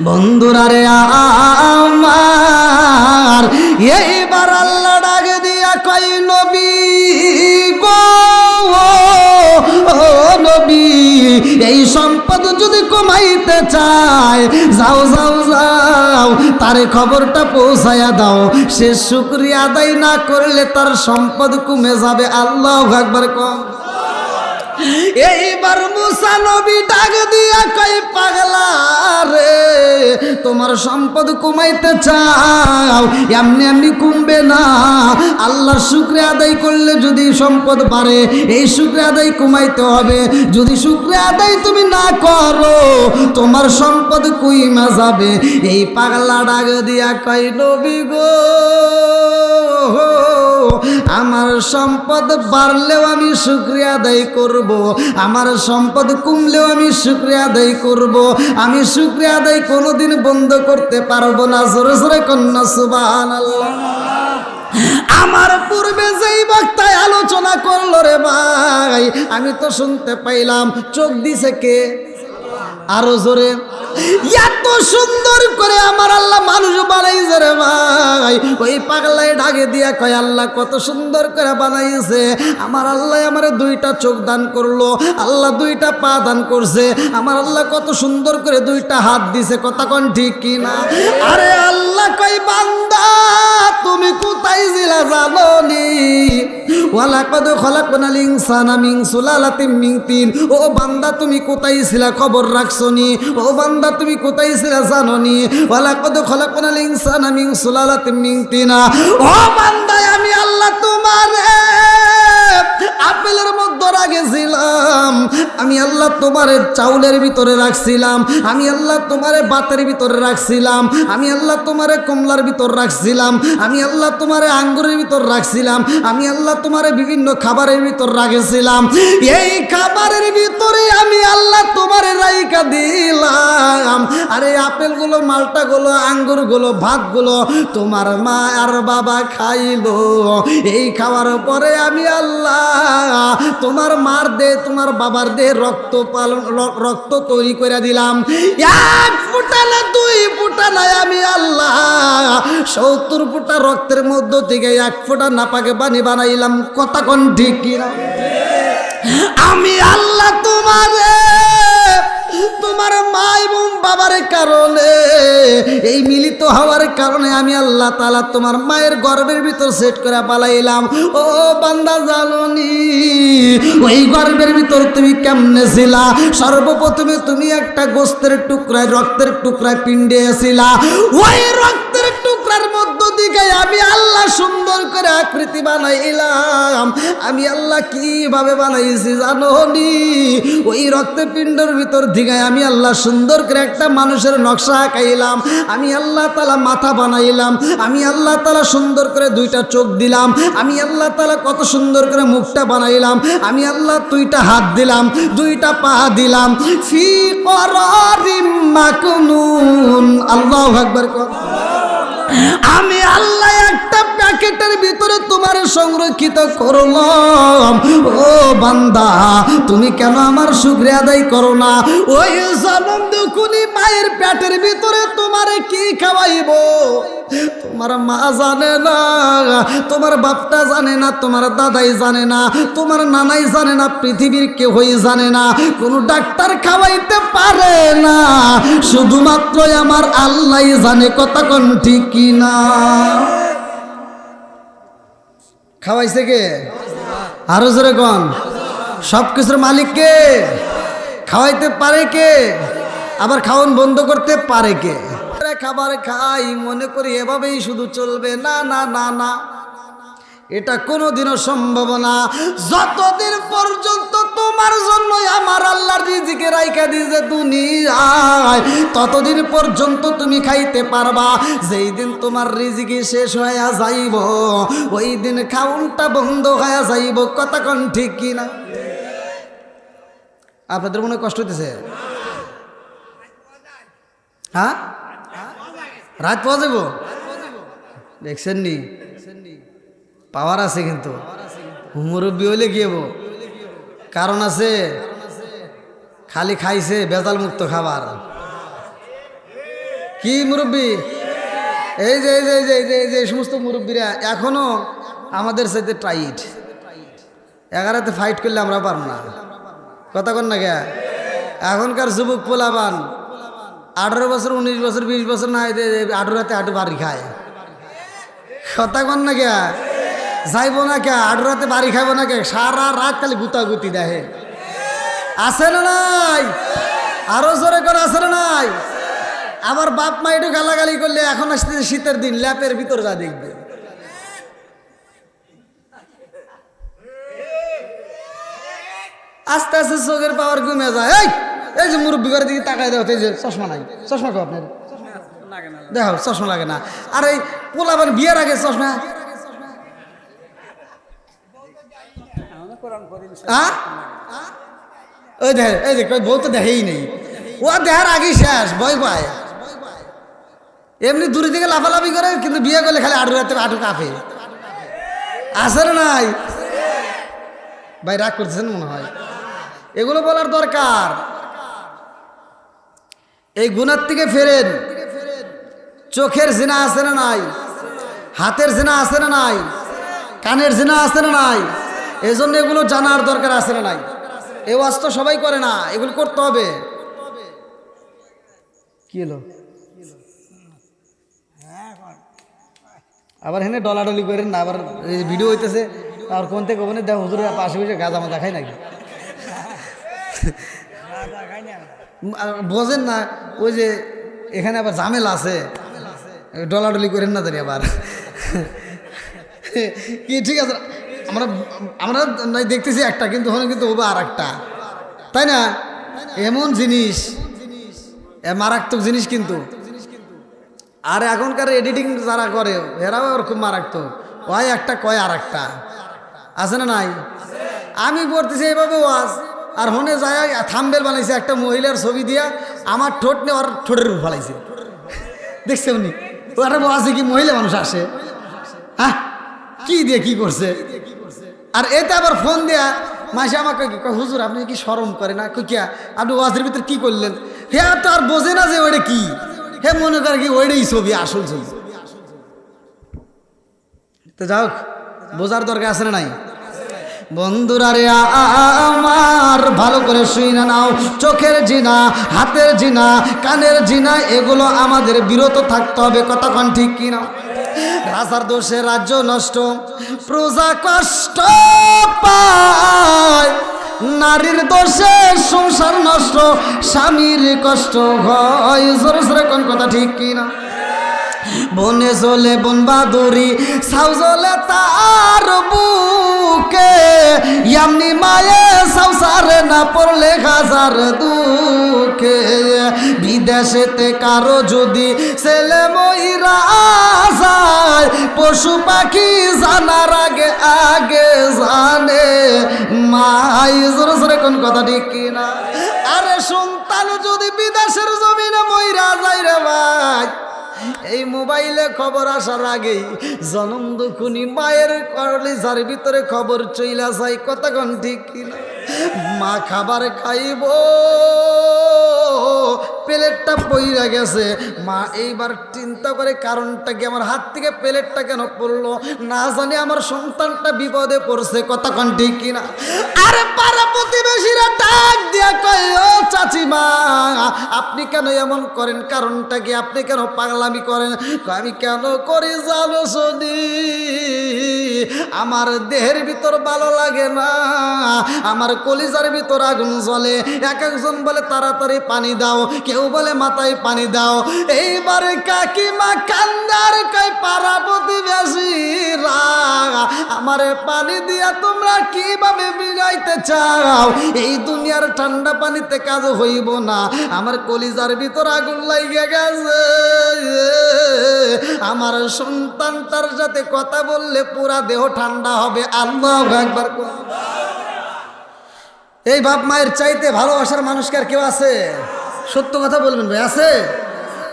বন্ধুরা রে আমার, এইবার আল্লাহ ডাক দিয়া কই নবী গো, নবী এই সম্পদ যদি কমাইতে চায় যাও যাও যাও, তার খবরটা পৌঁছায়া দাও। সে শুকরিয়া আদায় না করলে তার সম্পদ কমে যাবে। আল্লাহু আকবার কম। এইবার মুসা নবী ডাক দিয়া কই পাগলা রে, তোমার সম্পদ কমাইতে চাও, এমনি এমনি কমবে না। আল্লাহর শুকরিয়া আদায় করলে যদি সম্পদ বাড়ে, এই শুকরিয়া আদায় কমাইতে হবে। যদি শুকরিয়া আদায় তুমি না করো, তোমার সম্পদ কইমা যাবে। এই পাগলা ডাক দিয়া কই নবী গো, আমার সম্পদ বাড়লেও আমি শুকরিয়া আদায় করব, আমার সম্পদ কমলেও আমি শুকরিয়া আদায় করব। আমি শুকরিয়া আদায় কোনোদিন বন্ধ করতে পারবো না। জোরে জোরে কন্যা সুবহানাল্লাহ। আমার পূর্বে যেই বক্তায় আলোচনা করলো রে ভাই, আমি তো শুনতে পাইলাম। চোখ দিছে কে? আরো জোরে। এত সুন্দর করে আমার আল্লাহ মানুষ বানাইছে রে ভাই। ওই পাগলাই ডাকে দিয়া কয় আল্লাহ কত সুন্দর করে বানাইছে। আমার আল্লাহ আমারে দুইটা চোখ দান করলো, আল্লাহ দুইটা পা দান করছে, আমার আল্লাহ কত সুন্দর করে দুইটা হাত দিছে। কথা কোন ঠিক কিনা? আরে আল্লাহ কই বান্দা তুমি কোথায় ছিলা জানো নি? ওয়ালাকাদ খলাকনাল ইনসানা মিন সুলালাতিন মিন তিন। ও বান্দা তুমি কোথায় ছিলা খবর রাখছো নি? ও বান্দা তুমি কোথায় ছিলা জানো নি? ওয়ালাকাদ খলাকনাল ইনসানা মিন সুলালাতিন মিন তিন। ও বান্দা আমি আল্লাহ তোমারে আপেলের মধ্যে রাখছিলাম, আমি আল্লাহ তোমারে চাউলের ভিতরে রাখছিলাম, আমি আল্লাহ তোমারে ভাতের ভিতরে রাখছিলাম, আমি আল্লাহ তোমারে কমলার ভিতর রাখছিলাম, আমি আল্লাহ তোমারে আঙ্গুরের ভিতর রাখছিলাম, আমি আল্লাহ তোমারে বিভিন্ন খাবারের ভিতর রাখছিলাম। এই খাবারের ভিতরে আমি আল্লাহ তোমারে রাইখা দিলাম। আরে আপেলগুলো, মালটাগুলো, আঙ্গুরগুলো, ভাতগুলো তোমার মা আর বাবা খাইলো। এই খাওয়ার পরে আমি আল্লাহ তোমার মার দে, তোমার বাবার দে রক্ত তৈরি করে দিলাম। এক ফুটা না দুই ফুটা নাই, আমি আল্লাহ 70 ফুটা রক্তের মধ্য থেকে এক ফুটা নাপাকে পানি বানাইলাম। কথা কোন ঠিক কিনা? আমি আল্লাহ তোমার মা এবং বাবার কারণে, এই মিলিত হওয়ার কারণে আমি আল্লাহ তাআলা তোমার মায়ের গর্ভের ভিতর সেট করে পালাইলাম। ও বান্দা জানোনি ওই গর্ভের ভিতর তুমি কেমনে ছিলা? সর্বপ্রথমে তুমি একটা গোস্তের টুকরায়, রক্তের টুকরায় পিণ্ডে ছিলা। ওই রক্তের টুকরার মধ্য দিকে আমি আল্লাহ সুন্দর করে আকৃতি বানাইলাম। আমি আল্লাহ কিভাবে বানাইছি জানোনি? ওই রক্তের পিণ্ডের ভিতর দিকে আমি আল্লাহ সুন্দর করে একটা মানুষের নকশা আঁকাইলাম। আমি আল্লাহ তাআলা মাথা বানাইলাম, আমি আল্লাহ তাআলা সুন্দর করে দুইটা চোখ দিলাম, আমি আল্লাহ তাআলা কত সুন্দর করে মুখটা বানাইলাম, আমি আল্লাহ দুইটা হাত দিলাম, দুইটা পা দিলাম। ফি করারিম মাকনুন। আল্লাহু আকবার। আমি আল্লাহ একটা প্যাকেটের ভিতরে তোমার সংরক্ষিত করলাম। ও বান্দা তুমি কেন আমার শুকরিয়া আদায় করো না? ওই জনম দুকুনি মায়ের পেটের ভিতরে তোমারে কি খাওয়াইব তোমার মা জানে না, তোমার বাপটা জানে না, তোমার দাদাই জানে না, তোমার নানাই জানে না, পৃথিবীর কেউই জানে না, কোনো ডাক্তার খাওয়াইতে পারে না, শুধুমাত্র আমার আল্লাহই জানে। কথা কোন ঠিক কিনা? খাওয়াইছে কে? আরো জোরে কোন? সবকিছুর মালিক কে? খাওয়াইতে পারে কে? আবার খাওয়ান বন্ধ করতে পারে কে? খাবার খাই মনে করি এভাবেই শুধু চলবে, না না না না, এটা কোনোদিনও সম্ভব না। যতদিন পর্যন্ত তোমার জন্য আমার আল্লাহর রিজিকে রাইখা দিয়েছে দুনিয়ায়, ততদিন পর্যন্ত তুমি খাইতে পারবা। যেই দিন তোমার রিজিকি শেষ হয়ে যাইব, ওই দিন খাউনটা বন্ধ হয়ে যাইব। কথা কোন ঠিক কিনা? আপনাদের মনে কষ্ট হইতেছে? হ্যাঁ, রাত পাওয়া যাব? দেখছেন নি? পাওয়ার আছে, কিন্তু মুরব্বী হইলে কি হবো? কারণ আছে, খালি খাইছে ভেজাল মুক্ত খাবার। কি মুরব্বী? এই যে এই যে এই যে এই যে এই যে এই সমস্ত মুরব্বীরা এখনো আমাদের সাথে টাইট। 11তে ফাইট করলে আমরা পারব না। কথা কন না কে? এখনকার যুবক পোলাবান 18 বছর 19 বছর 20 বছর না 18 হাতে বাড়ি খায়। কথা কন না কে? যাইব না কে? 18 বাড়ি খাইব না কে? সারা রাত খালি গুতাগুতি দেখে। আছে না নাই? আরো জোরে করে আছে না নাই? আবার বাপ মা একটু গালাগালি করলে এখন আসতে শীতের দিন ল্যাপের ভিতর যা দেখবে। আস্তে আস্তে চোখের পাওয়ার কমে যায়। এই যে মুরব্বী করে দিকে তাকায় দেখো, এই যে চশমা নাই, চশমা কো আপনার দেখো, চশমা লাগে না। আর এই পোলাবার বিয়ের আগে চশমা, ওই দেখে এই যে বউ তো দেখেই নেই, ও দেখার আগেই শেষ, ভয় পায়। এমনি দূরে থেকে লাফালাফি করে, কিন্তু বিয়ে করলে খালি আটু রাতে আটু কাঁপে। আছে না নাই? ভাই রাগ করতেছেন মনে হয়। এগুলো বলার দরকার। এই গুনার থেকে ফেরেন। চোখের জিনা আছে না নাই? হাতের জিনা আছে না নাই? কানের জিনা আছে না নাই? এই জন্য এগুলো জানার দরকার আছে না নাই? এই ওয়াজ তো সবাই করে না, এগুলো করতে হবে। কি হলো? আবার হেনে ডলাডলি করেন না, আবার ভিডিও হইতেছে, আর কোন থেকে ওখানে দেখ হুজুরের পাশে বসে গাঁজা মাথা খাই নাকি? বোঝেন না ওই যে এখানে আবার ঝামেলা আছে, ডলাডলি করেন না জানি আবার। কি ঠিক আছে, আমরা আমরা দেখতেছি একটা, কিন্তু ওখানে কিন্তু ওবা আর একটা, তাই না? এমন জিনিস, মারাত্মক জিনিস কিন্তু। আর এখনকার এডিটিং যারা করে এরাও খুব মারাত্মক, ওই একটা কয় আর একটা, আছে না নাই? আমি পড়তেছি এইভাবে ওয়াজ, আর হনে যায় থাম্বেল বানাইছে একটা মহিলার ছবি দিয়া, আমার ঠোঁট নিয়ে ওর ঠোঁটের উপর ফেলাইছে। দেখছে উনি ওরা ওয়াজে কি মহিলা মানুষ আসে? হ্যাঁ, কি দিয়ে কি করছে? আর এতে আবার ফোন দেয়া মাসে আমাকে হুজুর আপনি কি শরম করে না? কিয়া আপনি ওয়াজের ভিতরে কি করলেন? হে তো আর বোঝে না যে ওইটা কি, হে মনে করে কি ওইটাই ছবি, আসল ছবি। তো যাও, বোঝার দরকার আছে না নাই? বন্ধুরা রে আমার, ভালো করে শুনে নাও। চোখের জিনা, হাতের জিনা, কানের জিনা, এগুলো আমাদের বিরত থাকতে হবে। কতক্ষণ ঠিক কিনা? রাজার দোষে রাজ্য নষ্ট, প্রজা কষ্ট পায়। নারীর দোষে সংসার নষ্ট, স্বামীর কষ্ট হয়। জোরে জোরে কোন কথা ঠিক কিনা? বনে চলে বন বাদুরি, ছাউ জ্বলে তার বুকে, এমনি মায়ে সংসারে না পড়লে হাজার দুঃখে। বিদেশেতে কারো যদি ছেলে মইরা যায়, পশু পাখি জানার আগে আগে জানে মাই। জোরে জোরে কোন কথা ঠিক কিনা? আরে সন্তান যদি বিদেশের জমিনে মইরা যায় রে ভাই, এই মোবাইলে খবর আসার আগেই জনম দুখুনি মায়ের কলিজার ভিতরে খবর চইলা যায়। কতক্ষণ ঠিক কিনা? মা খাবার খাইব, প্লেটটা পইরা গেছে, মা এইবার চিন্তা করে কারণটা কি, আমার হাত থেকে প্লেটটা কেন পড়লো, না জানি আমার সন্তানটা বিপদে পড়ছে। কতক্ষণ ঠিক কিনা? আরে পাড়া প্রতিবেশীরা ডাক দিয়া কয়, ও চাচিমা আপনি কেন এমন করেন, কারণটা কি, আপনি কেন পাগলামি করেন? আমি কেন করি জানো শুনি, আমার দেহের ভিতর ভালো লাগে না, আমার কলিজার ভিতর আগুন জ্বলে। এক একজন বলে তাড়াতাড়ি পানি দাও, কেউ বলে মাথায় পানি দাও। এইবারে কাকিমা কান্দার কয়, পাড়া প্রতিবেশীরা আমারে পানি দিয়া তোমরা কিভাবে বিজাইতে চাও? এই দুনিয়ার ঠান্ডা পানিতে কাজ হইব না, আমার কলিজার ভিতর আগুন লাগিয়ে গেছে। আমার সন্তানটার সাথে কথা বললে পুরা দেহ ঠান্ডা হবে। আল্লাহু আকবার। এই বাপ মায়ের চাইতে ভালোবাসার মানুষকে আর কেউ আছে? সত্য কথা বলবেন ভাই, আছে?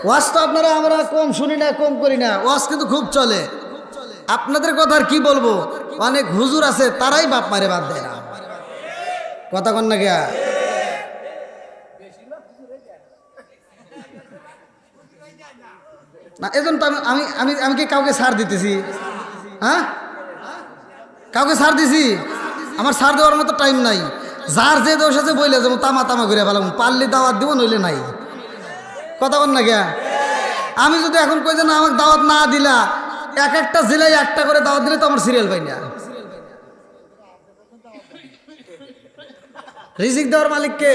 ওয়াজ তো আপনারা আমরা কম শুনি না, কম করি না, ওয়াজ কিন্তু খুব চলে। আপনাদের কথা আর কি বলবো, অনেক হুজুর আছে তারাই বাপ মারে বাদ দেয় না। কথা কন না কে? না, এজন্য তো আমি আমি আমি কি কাউকে ছাড় দিতেছি? হ্যাঁ, কাউকে ছাড় দিছি? আমার ছাড় দেওয়ার মতো টাইম নাই। যার যে দোষ আছে বইলে যাবো, তামা তামা ঘুরে ফেলাম, পারলে দাওয়াত দিব, নইলে নাই। কথা বল না কে? আমি যদি এখন কই যে না আমাকে দাওয়াত না দিলা, এক একটা জেলায় একটা করে দাওয়াত দিলে তো আমার সিরিয়াল পাই না। রিজিক দেওয়ার মালিককে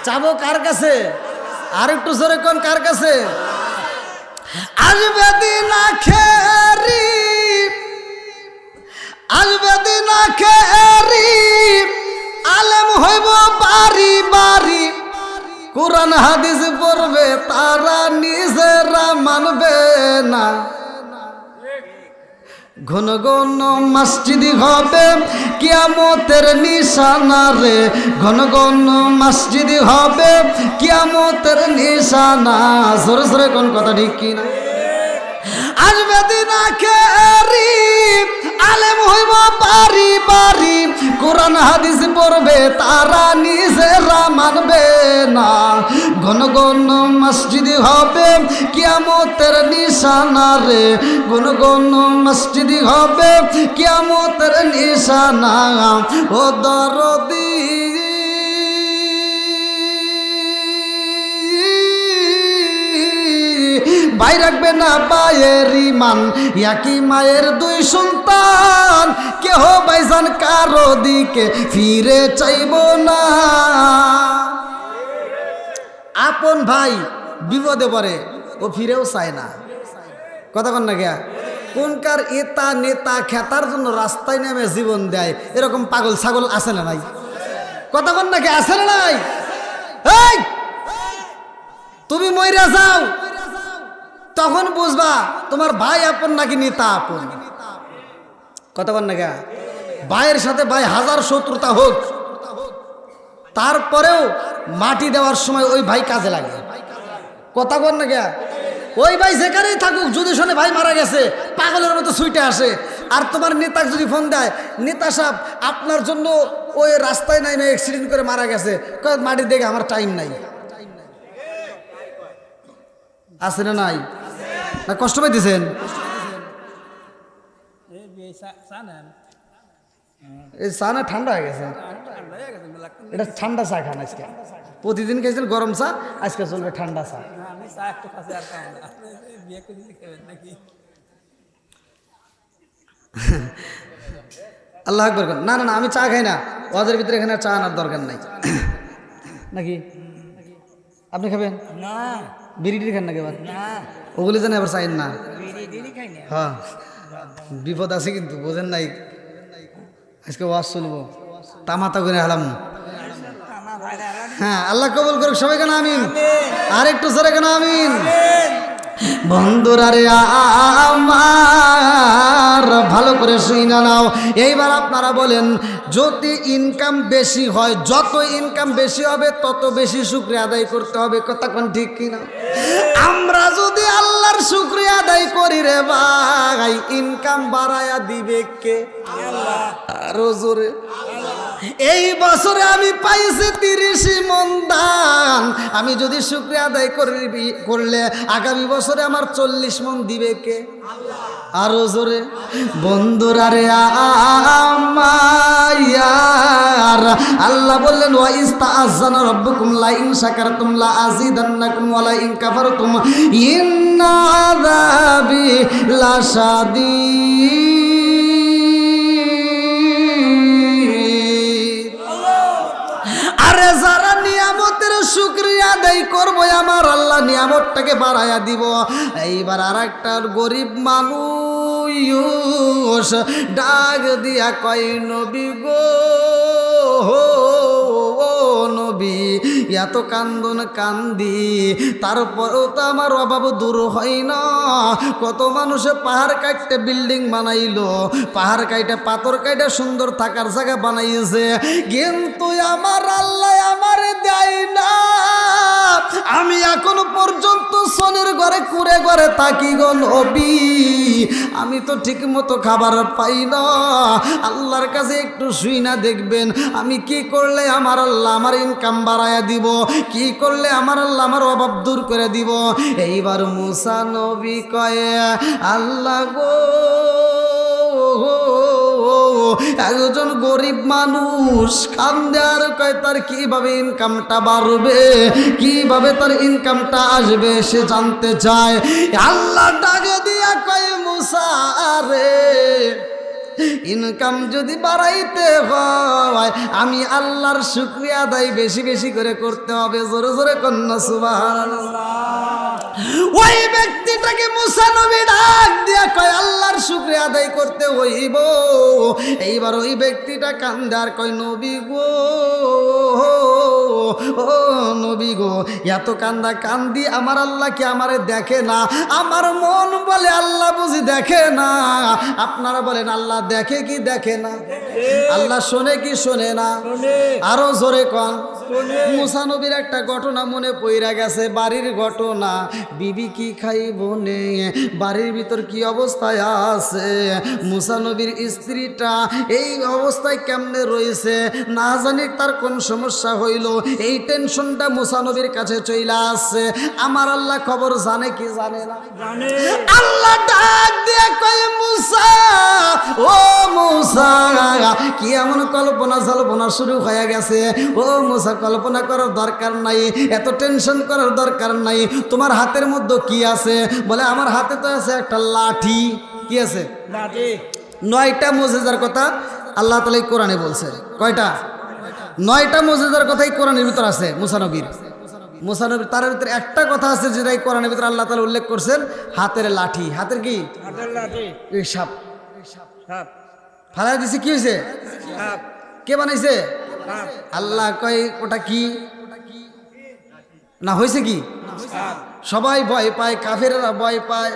চাবো কার কাছে? আর একটু জোরে কোন কার কাছে? আসবে দিন আখেরি, আসবে দিন আখেরি, আলেম হইব বাড়ি বাড়ি, কোরআন হাদিস পড়বে তারা নিজেরা মানবে না। ঘন ঘন মসজিদ হবে কিয়ামতের নিশানা রে, ঘন ঘন মসজিদ হবে কিয়ামতের নিশানা। জোরে জোরে কোন কথা ঠিক কিনা? আসবে দিন আখেরি, আলেম হইব বাড়ি বাড়ি, কোরআন হাদিস পড়বে তারা নিজেরা মানবে না। ঘন ঘন মসজিদ হবে কিয়ামতের নিশানা রে, ঘন ঘন মসজিদ হবে কিয়ামতের নিশানা। ও দরদি ভাই রাখবে না পায়ের ইমান, একই মায়ের দুই সন্তান, কেহ ভাইজান কারো দিকে ফিরে চাইব না। আপন ভাই বিপদে পড়ে ও ফিরেও চায় না। কথা কন না গিয়া? কোনকার এতা নেতা খেতার জন্য রাস্তায় নেমে জীবন দেয়, এরকম পাগল ছাগল আছে না নাই? কথা কন না কে? আছে না নাই? এই তুমি মইরা যাও, তখন বুঝবা তোমার ভাই আপন নাকি নেতা আপন। কথা বল না? ভাইয়ের সাথে ভাই হাজার শত্রুতা হোক, তারপরেও মাটি দেওয়ার সময় ওই ভাই কাজে লাগে। কথা বল না? ওই ভাই যেখানেই থাকুক, যদি শোনে ভাই মারা গেছে, পাগলের মতো ছুটে আসে। আর তোমার নেতা যদি ফোন দেয়, নেতা সাহেব আপনার জন্য ওই রাস্তায় নাই না অ্যাক্সিডেন্ট করে মারা গেছে, মাটি দেখে আমার টাইম নাই। আছে না নাই? না কষ্ট পাইতেছেন? এই চা না ঠান্ডা হয়ে গেছে? এটা ঠান্ডা চা খান আজকে। প্রতিদিন খাইছেন গরম চা, আজকে চলবে ঠান্ডা চা। আল্লাহ আকবার। না না না, আমি চা খাই না। ওয়াজের ভিতরে এখানে চা আনার দরকার নাই নাকি? আপনি খাবেন না? বিড়ি টিড়ি খান নাকি? এবার ওগুলি জানে আবার চাইন না। হ্যাঁ, বিপদ আছে কিন্তু, বোঝেন নাই? আজকে ওয়াজ চলবো, তামাতা করে হালাম। হ্যাঁ, আল্লাহ কবুল করুক সবাই কেন আমিন। আর একটু জোরে কেন আমিন। বন্ধুরা রে আমার, ভালো করে শুইনা নাও। এইবার আপনারা বলেন, যদি ইনকাম বেশি হয়, যত ইনকাম বেশি হবে তত বেশি শুকরিয়া আদায় করতে হবে। কথা কোন ঠিক কিনা? আমরা যদি আল্লাহর শুকরিয়া আদায় করি রে ভাই, ইনকাম বাড়ায়া দিবে কে? আরো জোরে। এই বছরে আমি পাইছি 30 মণ ধান, আমি যদি শুকরিয়া আদায় করলে আগামী বছরে আমার 40 মণ দিবে কে? আরো জোরে। বন্ধুরা রে আমার, আল্লাহ বললেন ওয়া ইস্তাআযানা রাব্বুকুম লা ইন শাকারতুম লা আযীদান্নাকুম ওয়া লা ইন কাফারতুম ইন্না আযাবি লাশাদীদ। আরে যারা নিয়ামতের শুকরিয়া আদায় করবো, আমার আল্লাহ নিয়ামতটাকে বাড়াইয়া দিব। এইবার আর একটা গরিব মানুষ ডাক দিয়া কয়, নবী গো, নবী এত কান্দন কান্দি, তারপরেও তো আমার অভাব দূর হয় না। কত মানুষে পাহাড় কাটতে বিল্ডিং বানাইলো, পাহাড় কাইটে পাথর কাইটে সুন্দর থাকার জায়গা বানাইছে, কিন্তু আমার আল্লাহ আমার দেয় না। আমি এখনো পর্যন্ত সোনের ঘর ধরে কুড়ে ঘরে থাকি গো নবী, আমি তো ঠিক মতো খাবার পাই না। আল্লাহর কাছে একটু শুই না দেখবেন আমি কি করলে আমার আল্লাহ আমার ইনকাম বাড়ায়া দিব, কি করলে আমার আল্লাহ আমার অভাব দূর করে দিব। এইবার মুসা নবী কয়ে আল্লাহ গো, একজন গরিব মানুষ কান্দে আর কয় তার কিভাবে ইনকামটা বাড়বে, কিভাবে তার ইনকামটা আসবে সে জানতে চায়। আল্লাহ ডাকে দিয়া কয় মুসা রে, ইনকাম যদি বাড়াইতে হয় আমি আল্লাহর শুকরিয়া আদায় বেশি বেশি করে করতে হবে। জোরে জোরে কন্যা সুবহানাল্লাহ। ওই ব্যক্তিটাকে মুসা নবী ডাক দিয়া কয় আল্লাহর শুকরিয়া আদায় করতে হইব। এইবার ওই ব্যক্তিটা কান্দে আর কয় নবী গো, ও নবী গো, এত কান্দা কান্দি আমার আল্লাহ কি আমারে দেখে না? আমার মন বলে আল্লাহ বুঝি দেখে না। আপনারা বলেন আল্লাহ দেখে কি দেখে না? আল্লাহ শোনে কি শোনে না? আরো জোরে কন। মুসা নবীর একটা ঘটনা মনে পইরা গেছে, বাড়ির ঘটনা। বিবি কি খাইব নে, বাড়ির ভিতর কি অবস্থায় আছে, মুসা নবীর স্ত্রীটা এই অবস্থায় কেমনে রয়েছে, না জানি তার কোন সমস্যা হইল, এই টেনশনটা মুসা নবীর কাছে চইলা আসছে। আমার আল্লাহ খবর জানে কি জানে না? আল্লাহ ডাক দিয়ে কয় মুসা, ও মুসা, কি এমন কল্পনা জল্পনা শুরু হয়ে গেছে? ও মুসা, কল্পনা করার দরকার নাই, এত টেনশন করার দরকার নাই। তোমার হাতের মধ্যে কি আছে? বলে আমার হাতে তো আছে একটা লাঠি। কি আছে? লাঠি। 9টা মুজিজার কথা আল্লাহ তাআলা কোরআনে বলছে। কয়টা? 9টা মুজিজার কথাই কোরআনের ভিতর আছে। মুসা নবীর তার ভিতরে একটা কথা আছে যেটা কোরআনের ভিতরে আল্লাহ তাআলা উল্লেখ করছেন, হাতের লাঠি। হাতের কি? হাতের লাঠি। এই সাপ ফালাই দিছে। কি হয়েছে? কে বানাইছে? আল্লাহ কয় ওটা কি না হয়েছে কি? সবাই ভয় পায়, কাফেররা ভয় পায়।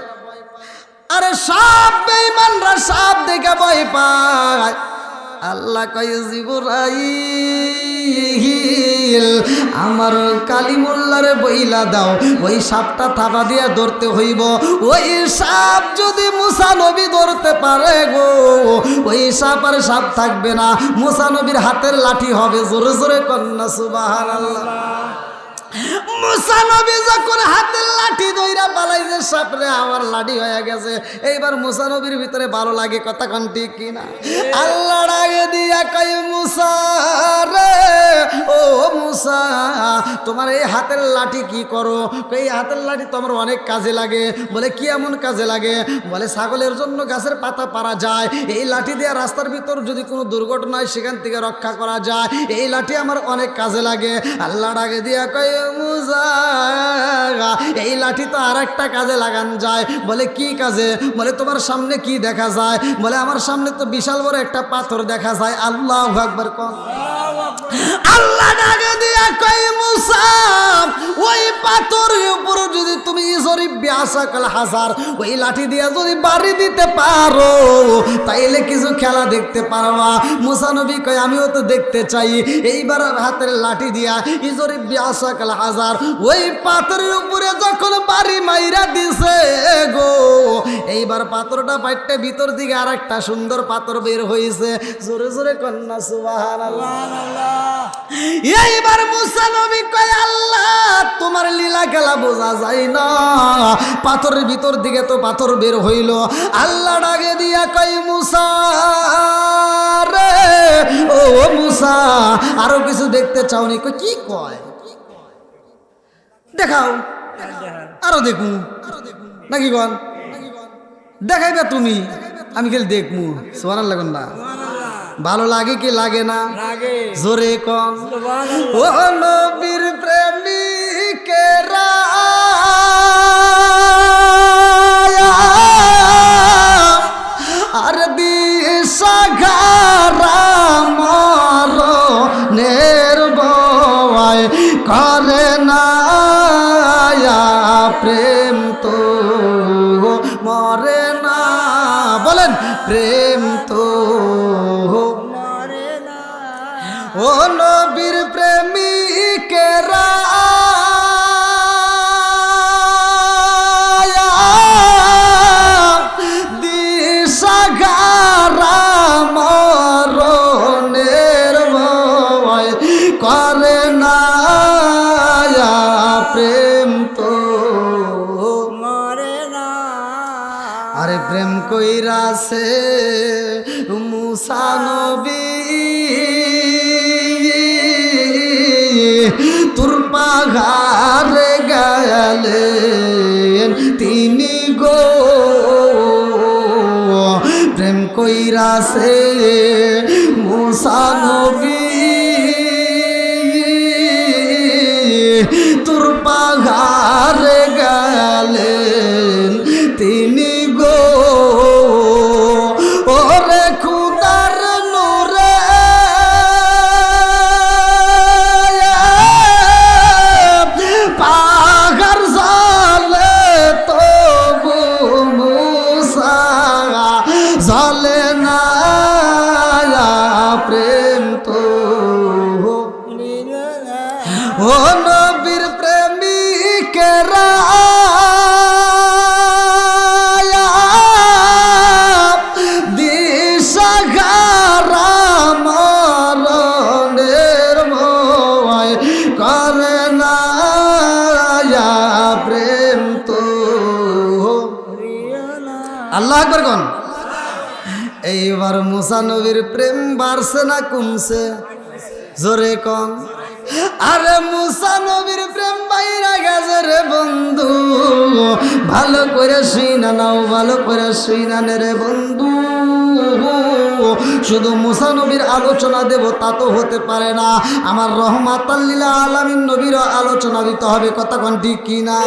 আরে সাপ, বেঈমানরা সাপ দেখে ভয় পায়। আল্লাহ কয় জিবরাইল, আমার কালিমুল্লাহরে বইলা দাও ওই সাপটা থাবা দিয়া ধরতে হইব। ওই সাপ যদি মুসা নবী ধরতে পারে গো, ওই সাপ আর সাপ থাকবে না, মুসা নবীর হাতের লাঠি হবে। জোরে জোরে কন্যা সুবহানাল্লাহ। মুসা নবী যখন হাতের লাঠি ধইরা পালাইছে, সাপরে আমার লাঠি হয়ে গেছে। এইবার মুসা নবীর ভিতরে ভালো লাগে, কথা কোন ঠিক কিনা? আল্লাহ ডাকে দিয়া কয় মুসা রে, ও মুসা, তোমার এই হাতের লাঠি কি করো? এই হাতের লাঠি তোমার অনেক কাজে লাগে। বলে কি এমন কাজে লাগে? বলে ছাগলের জন্য গাছের পাতা পারা যায়, এই লাঠি দিয়ে রাস্তার ভিতর যদি কোনো দুর্ঘটনা হয় সেখান থেকে রক্ষা করা যায়, এই লাঠি আমার অনেক কাজে লাগে। আল্লাহ ডাকে দিয়া কয় মুসা, এই লাঠি তো আর একটা কাজে লাগান যায়। বলে কি কাজে? বলে তোমার সামনে কি দেখা যায়? বলে আমার সামনে তো বিশাল বড় একটা পাথর দেখা যায়। আল্লাহু আকবার কোন। আল্লাহ ডাকে দিয়া কয় মুসা, ওই পাথরের উপর যদি তুমি জরিব বিআসাকাল হাজার, ওই লাঠি দিয়া যদি বাড়ি দিতে পারো তাইলে কিছু খেলা দেখতে পারবা। মুসা নবী কয় আমিও তো দেখতে চাই। এইবার হাতের লাঠি দিয়া জরিব বিআসাকাল হাজার, ওই পাথরের উপরে যখন বাড়ি মাইরা দিছে গো, এইবার পাথরটা বাইটে ভিতর দিকে আর একটা সুন্দর পাথর বের হয়েছে। জোরে জোরে কন্যা সুবহানাল্লাহ। এইবার মুসা নবী কয় আল্লাহ তোমার লীলা খেলা বোঝা যায় না, পাথরের ভিতর দিকে তো পাথর বের হইল। আল্লাহ ডাকে দিয়া কয় মুসা রে, ও মুসা, আরো কিছু দেখতে চাওনি? কয় কি কয়? দেখাও, আরো দেখুন নাকি কন? দেখাইবা তুমি, আমি খেলে দেখমু। সুবহানাল্লাহ না? ভালো লাগে কি লাগে না? জোরে কন। ও নবীর প্রেমিকেরা আর দিশাহারা মরণের ভয় করে না, প্রেম তো মরে না। বলেন প্রেম তো মরে না। ও নবীর প্রেমিকেরা আরে প্রেম কইরাছে মুসা নবী তোর পাহাড়ে গেলেন তিনি গো প্রেম কইরাছে মুসা নবী তোর পাহাড়ে গেলেন তিনি গো ওরে খুদার নূরে পাহাড় জ্বলে তবু মুসা জ্বলে না প্রেম তো ও নবীর প্রেমিকেরা দিশাহারা মরণের ভয় করে না প্রেম তো আল্লাহু আকবার কোন এইবার মুসা নবীর প্রেম বাড়ছে না কমছে জোরে কম আরে মুসা নবীর প্রেম বাইরা গেছে রে বন্ধু ভালো করে শুইনা নাও ভালো করে শুইনা নে রে বন্ধু শুধু মুসা নবীর আলোচনা দেব তা তো হতে পারে না আমার রহমাতাল লিল আলামিন নবীর আলোচনা দিতে হবে কথা কোন ঠিক কি না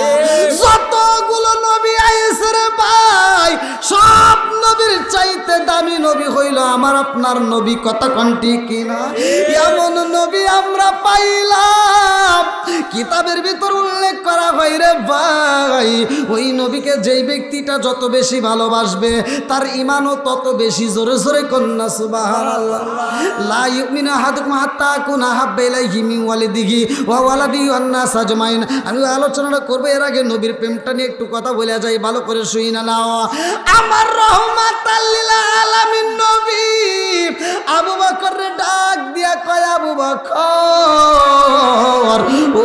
যতগুলো নবী আইছে রে ভাই সব নবীর চাইতে দামি নবী হইল আমার আপনার নবী কথা কোন ঠিক কি না এমন নবী আমরা পাইলাম কিতাবের ভিতর উল্লেখ করা হয় রে ভাই ওই নবীকে যেই ব্যক্তিটা যত বেশি ভালোবাসবে তার ঈমানও তত বেশি জোরে জোরে কন্না সুবহানাল্লাহ লা ইউমিনু আহাদুকুম হাত্তা আকুনা হাব্বা ইলাইহি মিন ওয়ালিদিহি ওয়া ওয়ালাদিহি ওয়ান নাস আজমাইন আমি আলোচনাটা করব এর আগে নবীর প্রেমটা নিয়ে একটু কথা বলে যাই ভালো করে শুই না নাও আমার রহমাতাল লিল আলামিন নবী আবু বকর ডাক দিয়া কয় আবু বকর ও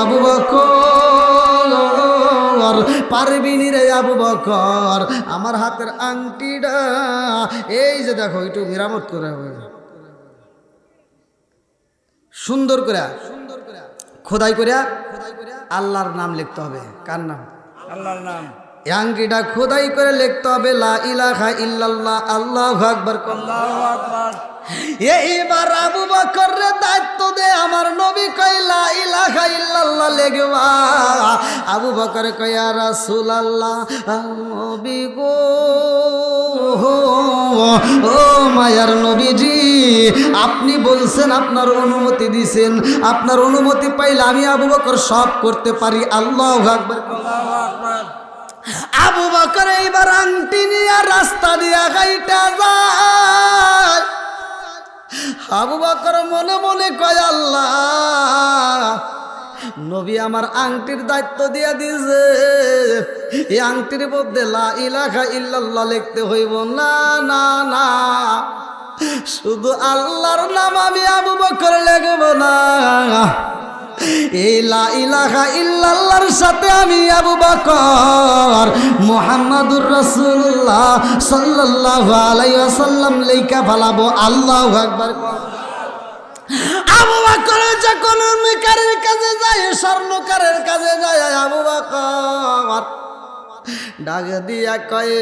আবু বকর পারবিনি রে আবু বকর আমার হাতের আংটিটা এই যে দেখো একটু মেরামত করে হবে সুন্দর করে খোদাই করে আল্লাহর নাম লিখতে হবে কার নাম আল্লাহর নাম এই আংটিটা খোদাই করে লিখতে হবে লা ইলাহা ইল্লাল্লাহ আল্লাহু আকবার আল্লাহু আকবার এইবার আবু বকরের দায়িত্ব দে আমার নবী কয় লা ইলাহা ইল্লাল্লাহ লেখবা আবু বকর কয় ইয়া রাসূলুল্লাহ নবী গো ও মায়ার নবীজি আপনি বলছেন আপনার অনুমতি দিবেন আপনার অনুমতি পাইলে আমি আবু বকর সব করতে পারি আল্লাহু আকবার আল্লাহু আকবার আবু বকর এইবার আংটি নিয়ে রাস্তা দিয়া গাইটা যায় আবু বকর মনে মনে কয় আল্লাহ নবী আমার আংটির দায়িত্ব দিয়া দিয়েছে এই আংটির মধ্যে লা ইলাহা ইল্লাল্লাহ লিখতে হইব না না না শুধু আল্লাহর নাম আমি আবু বকর লিখব না এই লা ইলাহা ইল্লাল্লাহর সাথে আমি আবু বকর মুহাম্মাদুর রাসূলুল্লাহ সাল্লাল্লাহু আলাইহি ওয়াসাল্লাম লেখা ফেলাবো আল্লাহু আকবার আবু বকর যখন মিকারের কাছে যায় স্বর্ণকারের কাছে যায় আবু বকর ডাক দিয়া কয়ে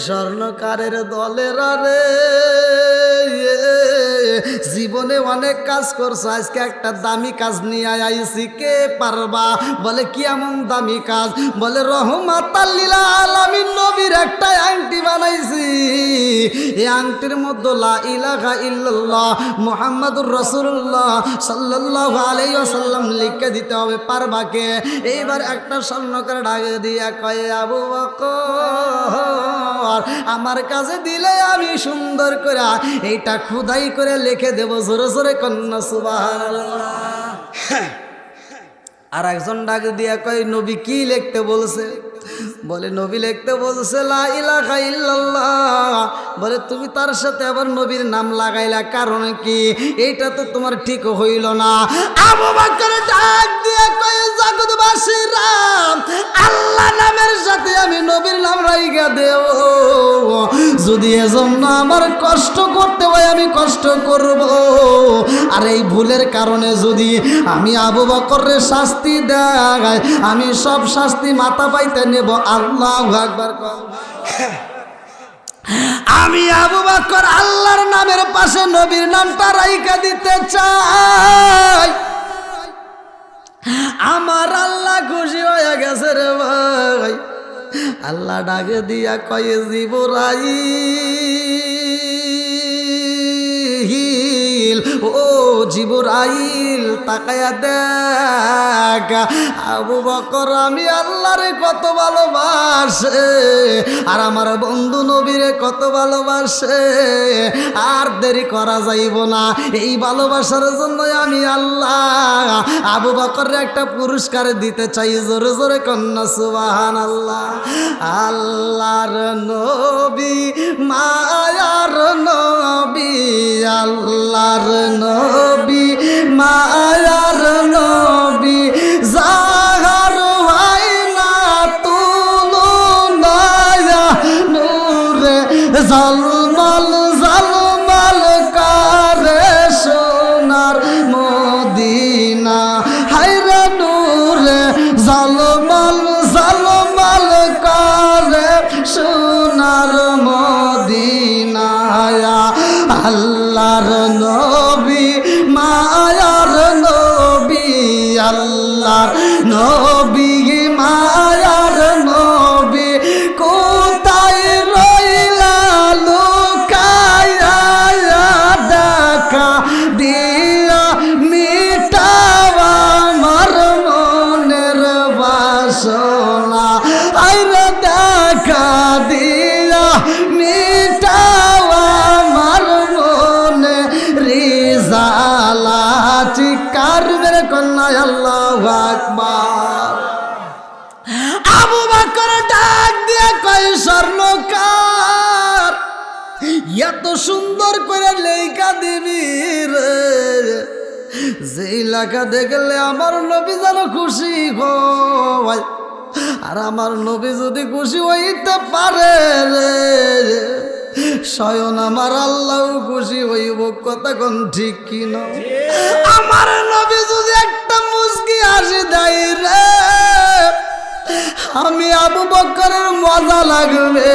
স্বর্ণকারের দলের রে জীবনে অনেক কাজ করছো আজকে একটা দামি কাজ নিয়ে আইছি কে পারবা বলে কি এমন দামি কাজ বলে রহমাতাল লিল আলামিন নবীর একটা আংটি বানাইছি এই আংটির মধ্যে লা ইলাহা ইল্লাল্লাহ মুহাম্মাদুর রাসূলুল্লাহ সাল্লাল্লাহু আলাইহি ওয়াসাল্লাম লিখে দিতে হবে পারবা কে এইবার একটা স্বর্ণকার ডাক দিয়া কয়ে আবু বকর আমার কাছে দিলে আমি সুন্দর করে এইটা খোদাই করে লিখে দেব জোরে জোরে কন্না সুবহানাল্লাহ আর একজন ডাক দিয়া কয় নবী কি লিখতে বলছে বলে নবী লিখতে বলছে লা ইলাহা ইল্লাল্লাহ বলে তুমি তার সাথে আবার নবীর নাম লাগাইলা কারণ কি এইটা তো তোমার ঠিক হইল না আবু বকর ডাক দিয়া কয় জগৎবাসীরা আল্লাহ নামের সাথে আমি নবীর নাম রাইখা দেব যদি এজন্য আমার কষ্ট করতে হয় আমি কষ্ট করব। আর এই ভুলের কারণে যদি আমি আবু বকরের শাস্তি দেয় আমি সব শাস্তি মাথা পাইতে নেব। আল্লাহু আকবার। আমি আবু বকর আল্লাহর নামের পাশে নবীর নামটা রাইখা দিতে চাই। আমার আল্লাহ খুশি হয়ে গেছে রে ভাই। আল্লাহ ডাকে দিয়া কয়ে জিবরাইল, ও জিবরাইল তাকায়া দেখ আবু বকর আমি আল্লাহরে কত ভালোবাসে আর আমার বন্ধু নবীরে কত ভালোবাসে। আর দেরি করা যাইব না। এই ভালোবাসার জন্য আমি আল্লাহ আবু বকরের একটা পুরস্কার দিতে চাই। জোরে জোরে কন্যা সুবহানাল্লাহ। আল্লাহর নবী মায়ার নবী, আল্লাহর নবী মায়ার নবী, জাহার হয় না তুলনায়া নূরে ঝলমল ঝলমল করে সোনার মদিনা। হায়রে নূরে ঝলমল ঝলমল করে সোনার মদিনা। আল্লাহর নবী মায়ার নবী, আল্লাহর নবী মায়ার নবী, কোথায় রইলা লুকায়া দেখা দিয়া মিটাওয়া আমার মনের বাসনা। আইরে দেখা দিয়া মিটাওয়া আমার মনে রিজালা। চিৎকার মেরে কন্যা আল্লাহু আকবার। আবু বকর ডাক দিয়ে কয় স্বর্ণকার এত সুন্দর করে লেখা দিবি রে, যে লেখা দেখলে আমার নবী যেন খুশি হয়। আর আমার নবী যদি খুশি হইতে পারে রে, স্বয়ং আমার আল্লাহ খুশি হইব। কথা কোন ঠিক কিনা? আমার নবী যদি একটা মুস্কি হাসি দেয় রে, আমি আবু বকরের মজা লাগবে।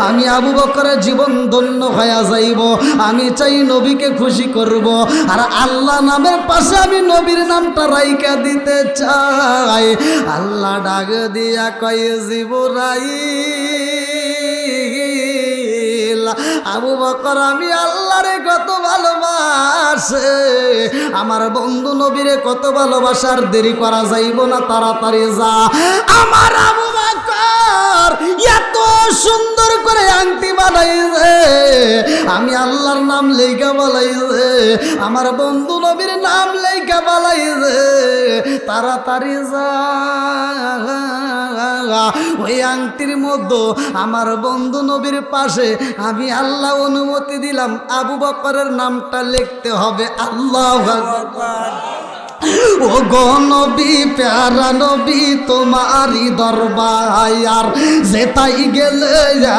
আমি আবু বকরের জীবন ধন্য হয়ে যাইব। আমি চাই নবীকে খুশি করব। আর আল্লাহ নামের পাশে আমি নবীর নামটা রাইখা দিতে চাই। আল্লাহ ডাক দিয়া কয় জিবরাইল, আবু বকর আমি আল্লাহরে কত ভালোবাসে, আমার বন্ধু নবীরে কত ভালোবাসার দেরি করা যাইব না, তাড়াতাড়ি যা। আমার আবু বকর এত সুন্দর করে আংটি বানাইছে, আমি আল্লাহর নাম লেখা বানাইছে, আমার বন্ধু নবীর নাম লেখা বানাইছে, তাড়াতাড়ি যা। ওই আংটির মধ্যে আমার বন্ধু নবীর পাশে আমি আল্লাহ অনুমতি দিলাম আবু বকরের নামটা লিখতে হবে। আল্লাহু আকবার। ও গো নবী প্যারা নবী তোমারি দরবার, যেতাই গেলে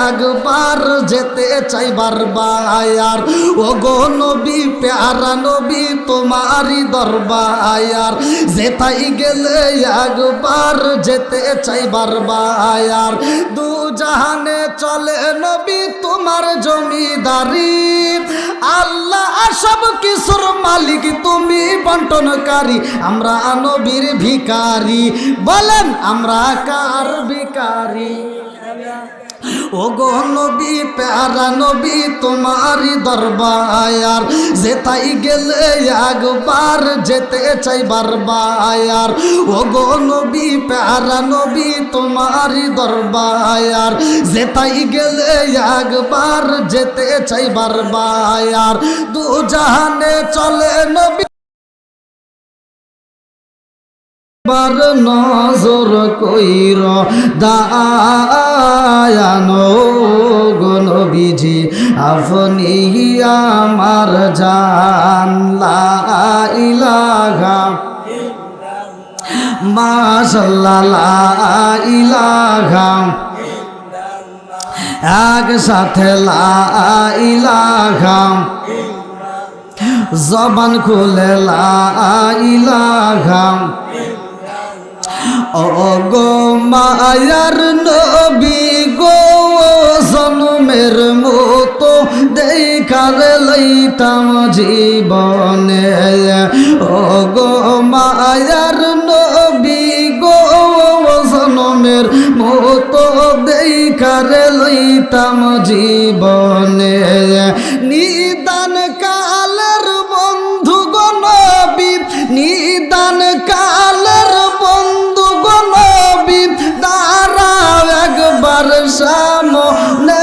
একবার যেতে চাই বারবার। ও গো নবী প্যারা নবী তোমারি দরবার, যেতাই গেলে একবার যেতে চাই বারবার। দু জাহানে চলে নবী তোমার জমিদারি, আল্লাহ সব কিছুর মালিক তুমি বন্টনকারী, আমরা নবীর ভিখারি। বলেন আমরা কার ভিখারি? ও গো নবী প্যারা নবী তোমারি দরবার, যেতাই গেলে একবার যেতে চাই বারবার। ও গো নবী প্যারা নবী তোমারি দরবার, যেতাই গেলে একবার যেতে চাই বারবার। দু জাহানে চলে নবী বার নজর কইর দায়ানো গো নবীজি, আপনি আমার জান। লা ইলাহা মাশাআল্লাহ, লা ইলাহা একসাথে লা ইলাহা, জবান খুলে লা ইলাহা। ও গো মায়ার নবী গো, জনমের মতো দেখার লইতাম জীবনে। ও গো মায়ার নবী গো, জনমের মতো দেখার লইতাম জীবনে। নিদান কালের বন্ধু গো নবী, নিদান কালের বন্ধু গো নবী, দাঁড়াও একবার সামনে।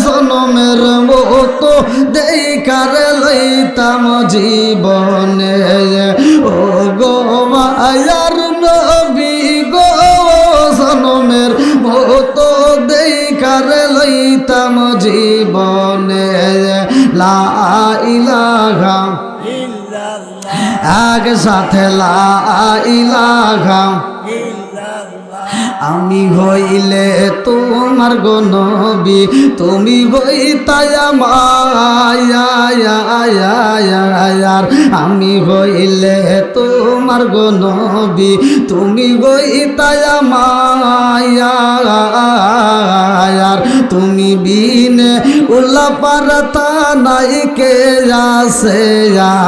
জনমের মতো দেখার লইতাম জীবনে। ও গো মায়ার নবী গো, জনমের মতো দেখার লইতাম জীবনে। লা ইলাহা, একসাথে লা ইলাহা। আমি হইলে তোমার গো নবী, তুমি হইতাই আমার। আমি হইলে তোমার গো নবী, তুমি হইতাই আমার। তুমি বিনে উল্লা পারতা নাই কে আছে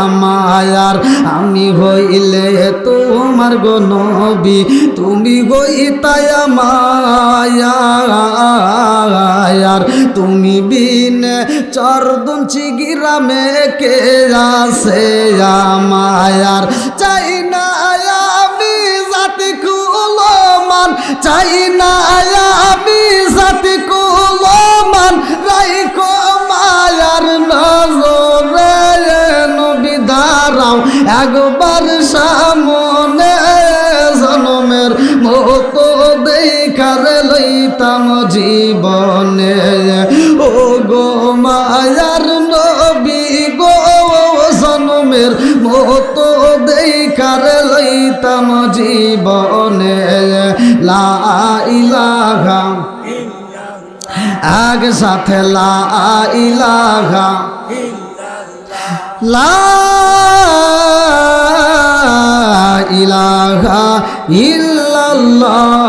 আমার। আমি হইলে তোমার গো নবী, তুমি হইতাই আমার। তুমি বিনে চরদুঞ্চি গ্রামে কে আছে আমার। চাই না আমি জাতি কুলমান, চাই না আমি জাতি কুলমান। রাইখো মায়ার নজরে, নবী দাঁড়াও একবার সামনে। জনমের মতো দেখার লইতাম জীবনে। ও গো মায়ার নবী গো, জনমের মতো দেখার লইতাম জীবনে। লা ইলাহা, একসাথে লা ইলাহা, লা ইলাহা ইল্লাল্লাহু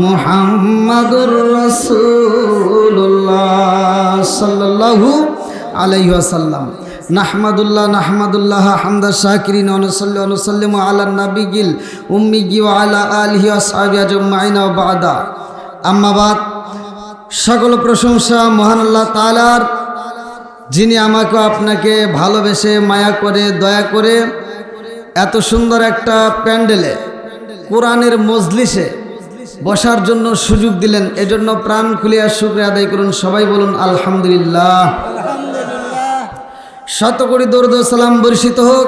মুহাম্মাদুর রাসূলুল্লাহ সাল্লাল্লাহু আলাইহি ওয়াসাল্লাম। নাহমাদুল্লাহ হামদা শাকিরিন ওয়া নুসাল্লি ওয়া নুসাল্লিমু আলা নাবিয়িল উম্মি ওয়া আলা আলিহি ওয়া আসহাবিহি আজমাইন ওয়া বা'দা। আম্মা বাদ, সকল প্রশংসা মহান আল্লাহ তাআলার, যিনি আমাকে আপনাকে ভালোবেসে মায়া করে দয়া করে এত সুন্দর একটা প্যান্ডেলে কোরআনের মজলিসে বসার জন্য সুযোগ দিলেন। এজন্য প্রাণ খুলিয়া শুকরিয়া আদায় করুন। সবাই বলুন আলহামদুলিল্লাহ। শত কোটি দরুদ ও সালাম বর্ষিত হোক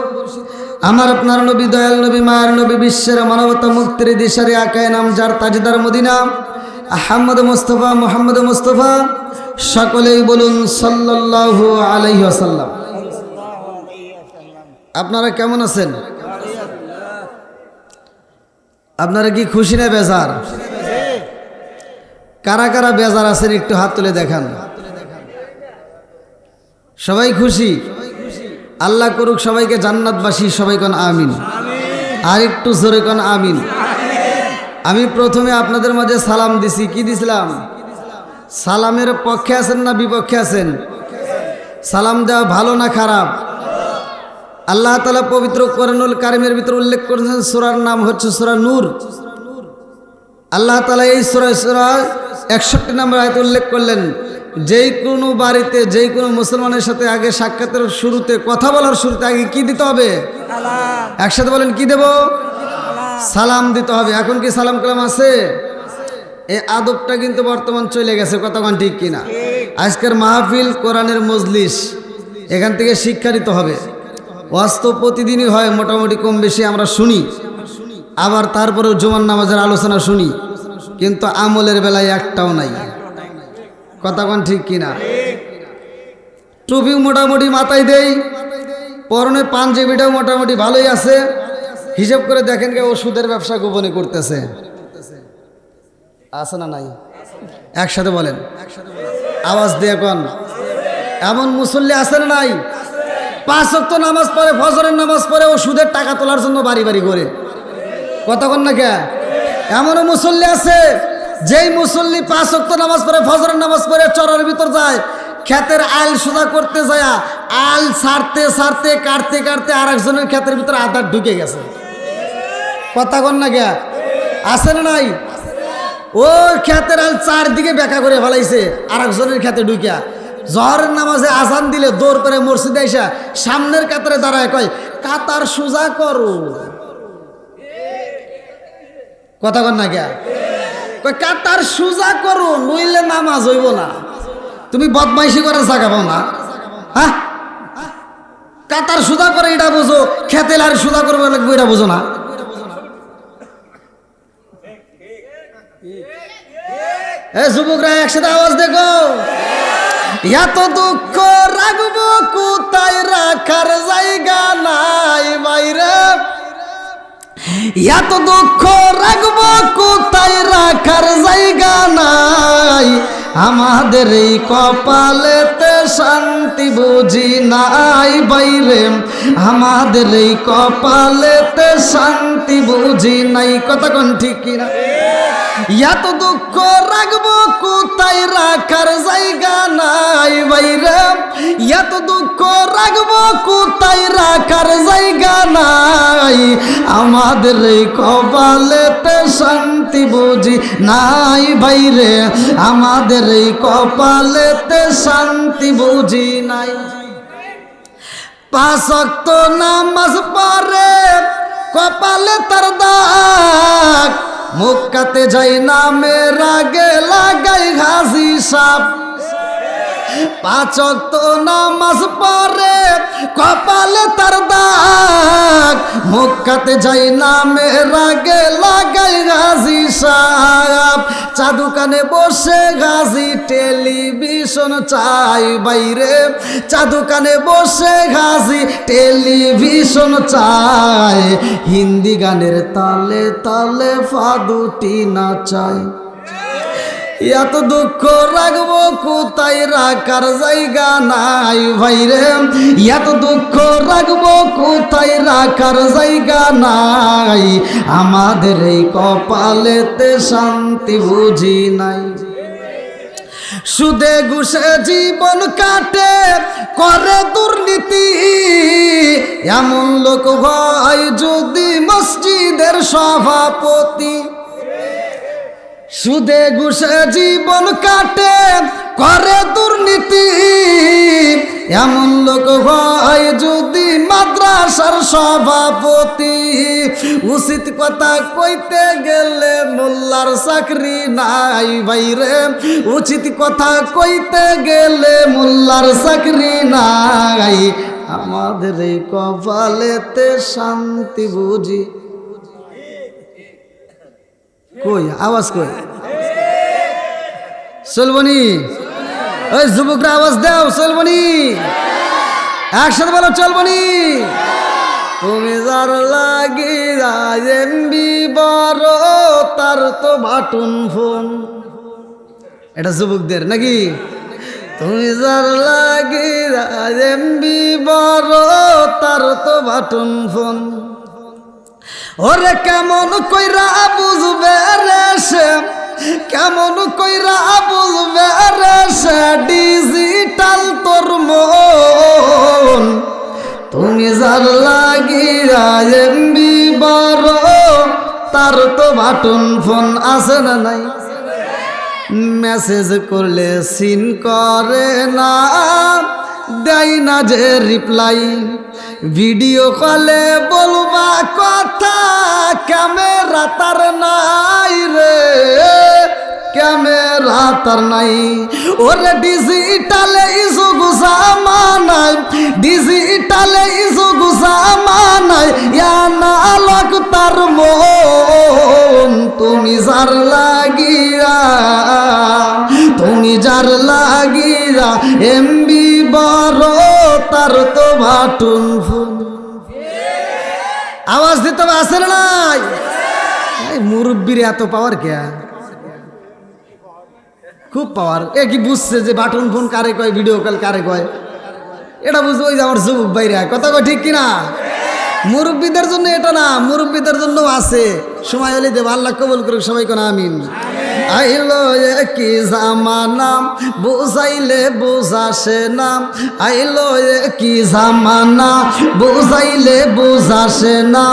আমার আপনার নবী, দয়াল নবী, মায়ের নবী, বিশ্বের মানবতা মুক্তির দিশারি আকায় নাম যার তাজদার মদিনা আহমদ মুস্তফা, মোহাম্মদ মুস্তফা। সকলেই বলুন সাল্লাল্লাহু আলাইহি ওয়াসাল্লাম। আপনারা কেমন আছেন? আপনারা কি খুশি না বেজার? কারা কারা বেজার আছেন একটু হাত তুলে দেখান। সবাই খুশি? আল্লাহ করুক সবাইকে জান্নাতবাসী। সবাই কোন আমিন। আর একটু জোরে কোন আমিন। আমি প্রথমে আপনাদের মাঝে সালাম দিছি। কি দিছিলাম? সালামের পক্ষে আছেন না বিপক্ষে আছেন? সালাম দেওয়া ভালো না খারাপ? আল্লাহ তাআলা পবিত্র কোরআনুল কারীমের ভিতরে উল্লেখ করেছেন, সূরার নাম হচ্ছে সূরা নূর। আল্লাহ তাআলা এই সূরা 61 নম্বর আয়াতে উল্লেখ করলেন, যেই কোনো বাড়িতে যেই কোনো মুসলমানের সাথে আগে সাক্ষাতের শুরুতে, কথা বলার শুরুতে আগে কি দিতে হবে? একসাথে বলেন, কি দেব? সালাম দিতে হবে। এখন কি সালাম কালাম আছে? এই আদবটা কিন্তু বর্তমান চলে গেছে। কতক্ষণ ঠিক কিনা? আজকের মাহফিল কোরআনের মজলিস, এখান থেকে শিক্ষা নিতে হবে। ওয়াস্তব প্রতিদিনই হয়, মোটামুটি কম বেশি আমরা শুনি, আবার তারপরেও জুমার নামাজের আলোচনা শুনি, কিন্তু আমলের বেলায় একটাও নাই। কতক্ষণ ঠিক কিনা? টুপি মোটামুটি মাথায় দেই, পরনে পাঞ্জাবিটাও মোটামুটি ভালোই আছে। হিসাব করে দেখেন কে ওষুধের ব্যবসা গোপনে করতেছে, আছে না নাই? একসাথে বলেন, আওয়াজ দিয়ে কোন। এমন মুসল্লি আছেন নাই 5 ওয়াক্ত নামাজ পড়ে, ফজরের নামাজ পড়ে, ও সুদের টাকা তোলার জন্য বাড়ি বাড়ি করে কতক্ষণ না কে। এমনও মুসল্লি আছে যেই মুসল্লি 5 ওয়াক্ত নামাজ পড়ে, ফজরের নামাজ পড়ে চরের ভিতর যায়, ক্ষেতের আল সোজা করতে যায়, আল ছাড়তে ছাড়তে কাটতে কাটতে আর একজনের ক্ষেতের ভিতরে আধার ঢুকে গেছে। কতক্ষণ না কে আছে না নাই? ও ক্ষেতের আল চারদিকে বেঁকা করে ফেলাইছে আর একজনের ক্ষেতে ঢুকিয়া। জহরের নামাজে আজান দিলে দৌড় করে মসজিদে আইসা সামনের কাতারে দাঁড়ায় কয়, কাতার সোজা করো। কথা কন না কে, কয় কাতার সোজা করো, নইলে নামাজ হইব না। তুমি বদমাইশি করার জায়গা পাও না? হ্যাঁ, কাতার সোজা করে এটা বোঝো, খেতে আর সোজা করবে লাগবে এটা বোঝো না? যুবকরা একসাথে আওয়াজ দেখো। এত দুঃখ রাখবো কোথায়, রাখার জায়গা নাই বাইরে। এত দুঃখ রাখবো কোথায়, রাখার জায়গা নাই। আমাদের এই কপালেতে শান্তি বুঝি নাই বাইরে, আমাদের এই কপালেতে শান্তি বুঝি নাই। কতক্ষণ ঠিক কিনা? এত দুঃখ রাখবো কোথায়, রাখার জায়গা নাই বাইরে। এত দুঃখ রাখবো কোথায়, রাখার জায়গা নাই। আমাদের এই কপালেতে শান্তি বুঝি নাই বাইরে, আমাদের এই কপালেতে শান্তি বুঝি নাই। 5 ওয়াক্ত নামাজ পড়ে কপালে তার দাগ, মুক্কাতে যাই নামে রাগে লাগাই হাসি সাপ। 5 ওয়াক্ত নামাজ পড়ে কপালে তার দাগ, মুক্কাতে যাই নামে রাগে লাগাই হাসি সাপ। চাদুকানে বসে গাজি টেলিভিশন চাই বাইরে, চাদুকানে বসে গাজি টেলিভিশন চাই। হিন্দি গানের তালে তালে ফাদুটি নাচাই। এত দুঃখ রাখবো কোথায়, রাখার জায়গা নাই ভাইরে। এত দুঃখ রাখবো কোথায়, রাখার জায়গা নাই। আমাদের এই কপালেতে শান্তি বুঝি নাই। সুদে ঘুষে জীবন কাটে করে দুর্নীতি, এমন লোক হয় যদি মসজিদের সভাপতি। সুদে ঘুষে জীবন কাটে করে দুর্নীতি, এমন লোক হয় যদি মাদ্রাসার সভাপতি। উচিত কথা কইতে গেলে মোল্লার চাকরি নাই বাইরে, উচিত কথা কইতে গেলে মোল্লার চাকরি নাই। আমাদের এই কপালেতে শান্তি বুঝি কই, আওয়াজ কই চলবনি? ওই যুবকরা আওয়াজ দাও, চলবনি? একসাথে বলো চলবনি? তুমি যার লাগি এমবি বড়, তার তো বাটন ফোন। এটা যুবকদের নাকি? তুমি যার লাগি এমবি বড়, তার তো বাটন ফোন। ওরে কেমন কইরা বুঝবে রে সে, কেমন কইরা বুঝবে রে সে ডিজিটাল তোর মন। তুমি যার লাগিয়া এমবি বড়, তার তো বাটন ফোন আছে না নাই? মেসেজ করলে সিন করে না, দেয় না যে রিপ্লাই। ভিডিও কলে বলবা কথা, ক্যামেরা তার নাই রে, ক্যামেরা তার নাই। ওরে ডিজিটালে যুগ জামানায়, ডিজিটালে যুগ জামানায় আনালগ তার মন। তুমি যার লাগিয়া, তুমি যার লাগিয়া এমবি বড়, তার তো বাটন ফোন। আওয়াজ দিতে হবে, আসে নাই? মুরব্বীর এত পাওয়ার কে? খুব পাওয়ার। এ কি বুঝছে যে বাটন ফোন কারে কয়, ভিডিও কল কারে কয়, এটা বুঝবো ওই যে আমার যুবক বাইরে কথা কয়, ঠিক কিনা? মুরব্বীদের জন্য এটা না, মুরব্বীদের জন্য আছে, সময় হলে দেব। আল্লাহ কবুল করুক, সবাই কোন আমিন। আইলো কি জামানা বুঝাইলে বুঝাসে না, আইলো কি জামানা বুঝাইলে বুঝাসে না,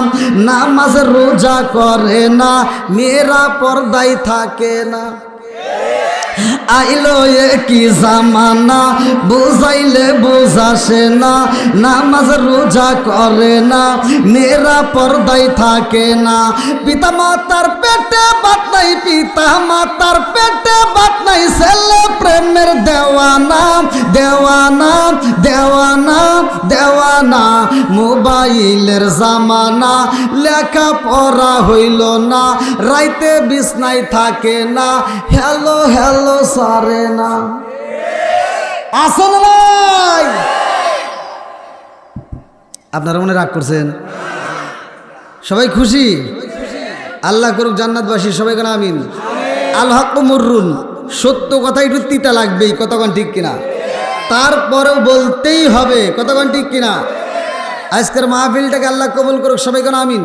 নামাজ রোজা করে না, মেয়েরা পর্দায় থাকে না। আইলো কি জামানা বুঝাইলে বুঝাসে না, নামাজ রোজা করে না, মেয়েরা পর্দায় থাকে না। পিতা মাতার পেটে বাত নাই, পিতা মাতার পেটে বাত নাই, ছেলে প্রেমের দেওয়ানা দেওয়ানা দেওয়ানা দেওয়ানা। মোবাইলের জামানা, লেখা পড়া হইল না, রাইতে বিছনায় থাকে না, হ্যালো হ্যালো সারে না। আসল ভাই, আপনারা মনে রাগ করছেন? সবাই খুশি? আল্লাহ করুক জান্নাতবাসী, সবাই কেন আমিন। আল হক মুররুন, সত্য কথা একটু তিতা লাগবেই, কতক্ষণ ঠিক কিনা? তারপরেও বলতেই হবে, কতক্ষণ ঠিক কিনা? আজকের মাহফিলটাকে আল্লাহ কবুল করুক, সবাই কেন আমিন।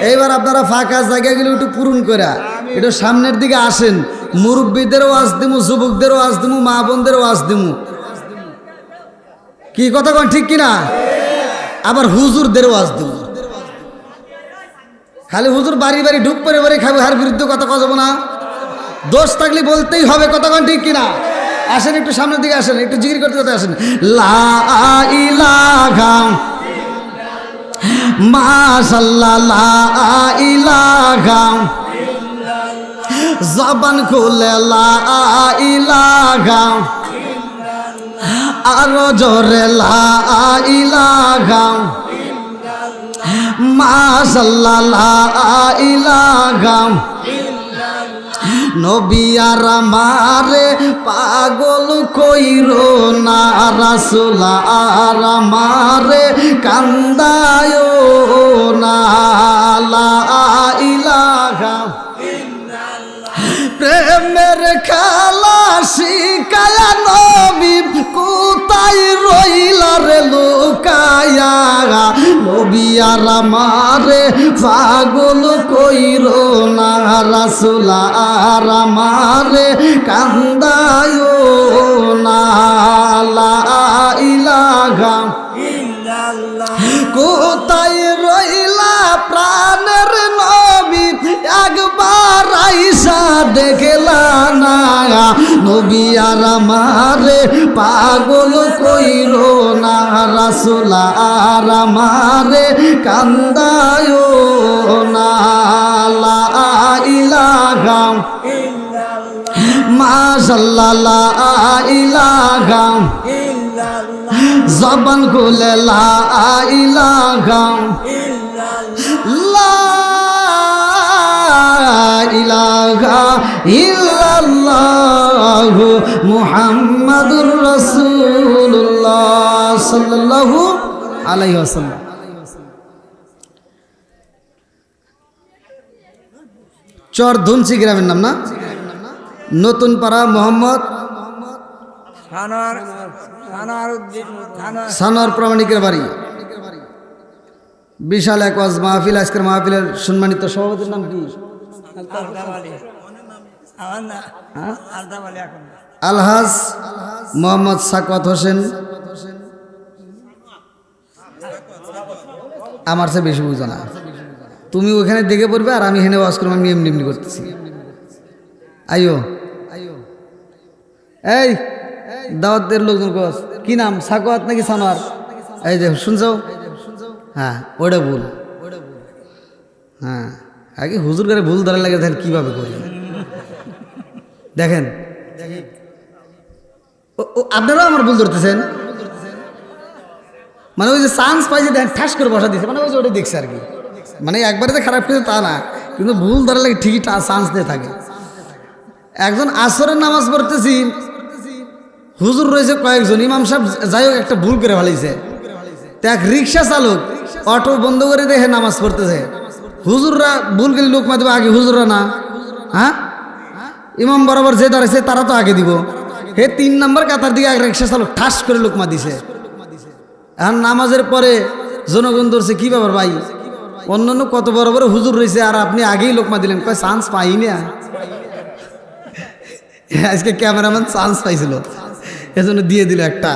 এইবার আপনারা ফাঁকা জায়গাগুলো একটু পূরণ করে একটু সামনের দিকে আসেন। মুরব্বীদেরও আজ দিমু, যুবকদেরও আজ দিমু, মা বোনদেরও আজ দিমু, কি কতক্ষণ ঠিক কিনা? আবার হুজুরদেরও আজ দিমু। খালি হুজুর বাড়ি বাড়ি ঢুক করে বাড়ি খাবে, হার বিরুদ্ধে কথা কওয়া যাবো না, দোষ থাকলে বলতেই হবে, কতক্ষণ ঠিক কিনা? আসেন একটু সামনের দিকে আসেন, একটু জিকির করতে করতে আসেন। লা ইলাহা মাশাআল্লাহ, লা ইলাহা, জবান খুলে লা ইলাহা, আরো জোরে লা ইলাহা, মাশাআল্লাহ লা ইলাহা। নবী আর আমারে পাগল কইরো না, রাসূল আর আমারে কান্দায়ো না, লা ইলাহা। প্রেমের খেলা শিকায়া নবী কোথায় রইলা রে লুকায়া, নবী আর আমারে পাগল কইরো না, রাসূল আর আমারে কান্দায়ো না, লা ইলাহা। কোথায় রইলা প্রাণের নবী, একবার আইসা দেখলা না, নবী আর আমারে পাগল কইরো না, রাসূল আর আমারে কান্দায়ো না, লা ইলাহা মাশাআল্লাহ, লা ইলাহা। জবান খুলে লা ইলাহা, লা ইলাহা ইল্লাল্লাহ মুহাম্মাদুর রাসূলুল্লাহ সাল্লাল্লাহু আলাইহি ওয়াসাল্লাম। চর ধুনচি গ্রামের নাম না? নতুন পাড়া মোহাম্মদ সানোয়ার প্রামাণিকের বাড়ি। বিশাল এক ওয়াজ মাহফিল। আজকের মাহফিলের সম্মানিত সভাপতির নাম কি? আলহাজ মোহাম্মদ সাকওয়াত হোসেন। আমার চেয়ে বেশি বুঝো না, তুমি ওখানে দেখে পড়বে আর আমি হেনে ওয়াজ করবো, আমি এমনি এমনি করতেছি। আইও এই দাওয়াতের লোকজন কস কি নাম, সাকওয়াত নাকি সানোয়ার? এই যে শুনছো? হ্যাঁ ওটা ভুল। হ্যাঁ আগে হুজুর করে ভুল ধরা লাগে, দেখেন কীভাবে করি। দেখেন আপনারাও আমার ভুল ধরতেছেন, মানে ওই যে চান্স পাইছে দেখেন ঠাস করে বসা দিচ্ছে, মানে ওই যে ওটা দেখছে আর কি, মানে একবারে যে খারাপ করে তা না, কিন্তু ভুল ধরা লাগে ঠিকই চান্স দিয়ে থাকে। একজন আসরের নামাজ পড়তেছি, হুজুর রয়েছে কয়েকজন, ইমাম সাহেব যাই হোক একটা ভুল করে ফেলাইছে, তো এক রিক্সা চালক অটো বন্ধ করে দেখে নামাজ পড়তেছে। হুজুররা ভুল গেলে লোক মাধ্যমে আগে হুজুররা না, হ্যাঁ ইমাম বরাবর যে দাঁড়াইছে তারা তো আগে দিব, হে 3 নম্বর কাতার দিকে এক রিক্সা চালক ঠাস করে লোকমা দিছে। আর নামাজের পরে জনগণ ধরছে, কি ব্যাপার ভাই, অন্যান্য কত বড় বড় হুজুর রয়েছে আর আপনি আগেই লোকমা দিলেন? কয় চান্স পাই না, আজকে ক্যামেরাম্যান চান্স পাইছিল এজন্য দিয়ে দিল একটা।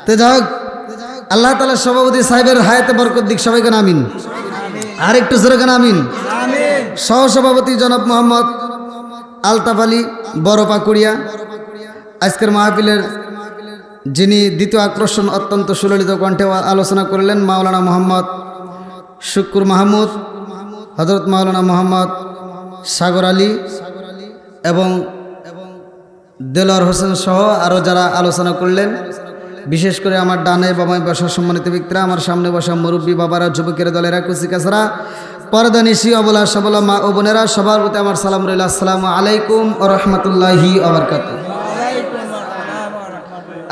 তো যাই হোক, আল্লাহ তাআলা সভাপতি সাহেবের হায়াতে বরকত দিক, সবাইকে আমিন। আর একটু জোরে গান আমিন। সহসভাপতি জনাব মোহাম্মদ আলতাফ আলী বড়পাকুড়িয়া, আজকের মাহফিলের যিনি দ্বিতীয় আকর্ষণ অত্যন্ত সুললিত কণ্ঠে আলোচনা করলেন, মাওলানা মোহাম্মদ শুক্কুর মাহমুদ, হযরত মাওলানা মোহাম্মদ সাগর আলী এবং দেলোয়ার হোসেন সহ আরও যারা আলোচনা করলেন। বিশেষ করে আমার ডানে বাবায় বসা সম্মানিত ব্যক্তিরা, আমার সামনে বসা মুরব্বী বাবারা, যুবকের দলেরা, কুচিকাছারা, পর্দা নিশি, অবলা সবলা মা ও বোনেরা, সবার প্রতি আমার সালাম রইল। আসসালামু আলাইকুম ওয়া রাহমাতুল্লাহি ওয়া বারাকাতুহু।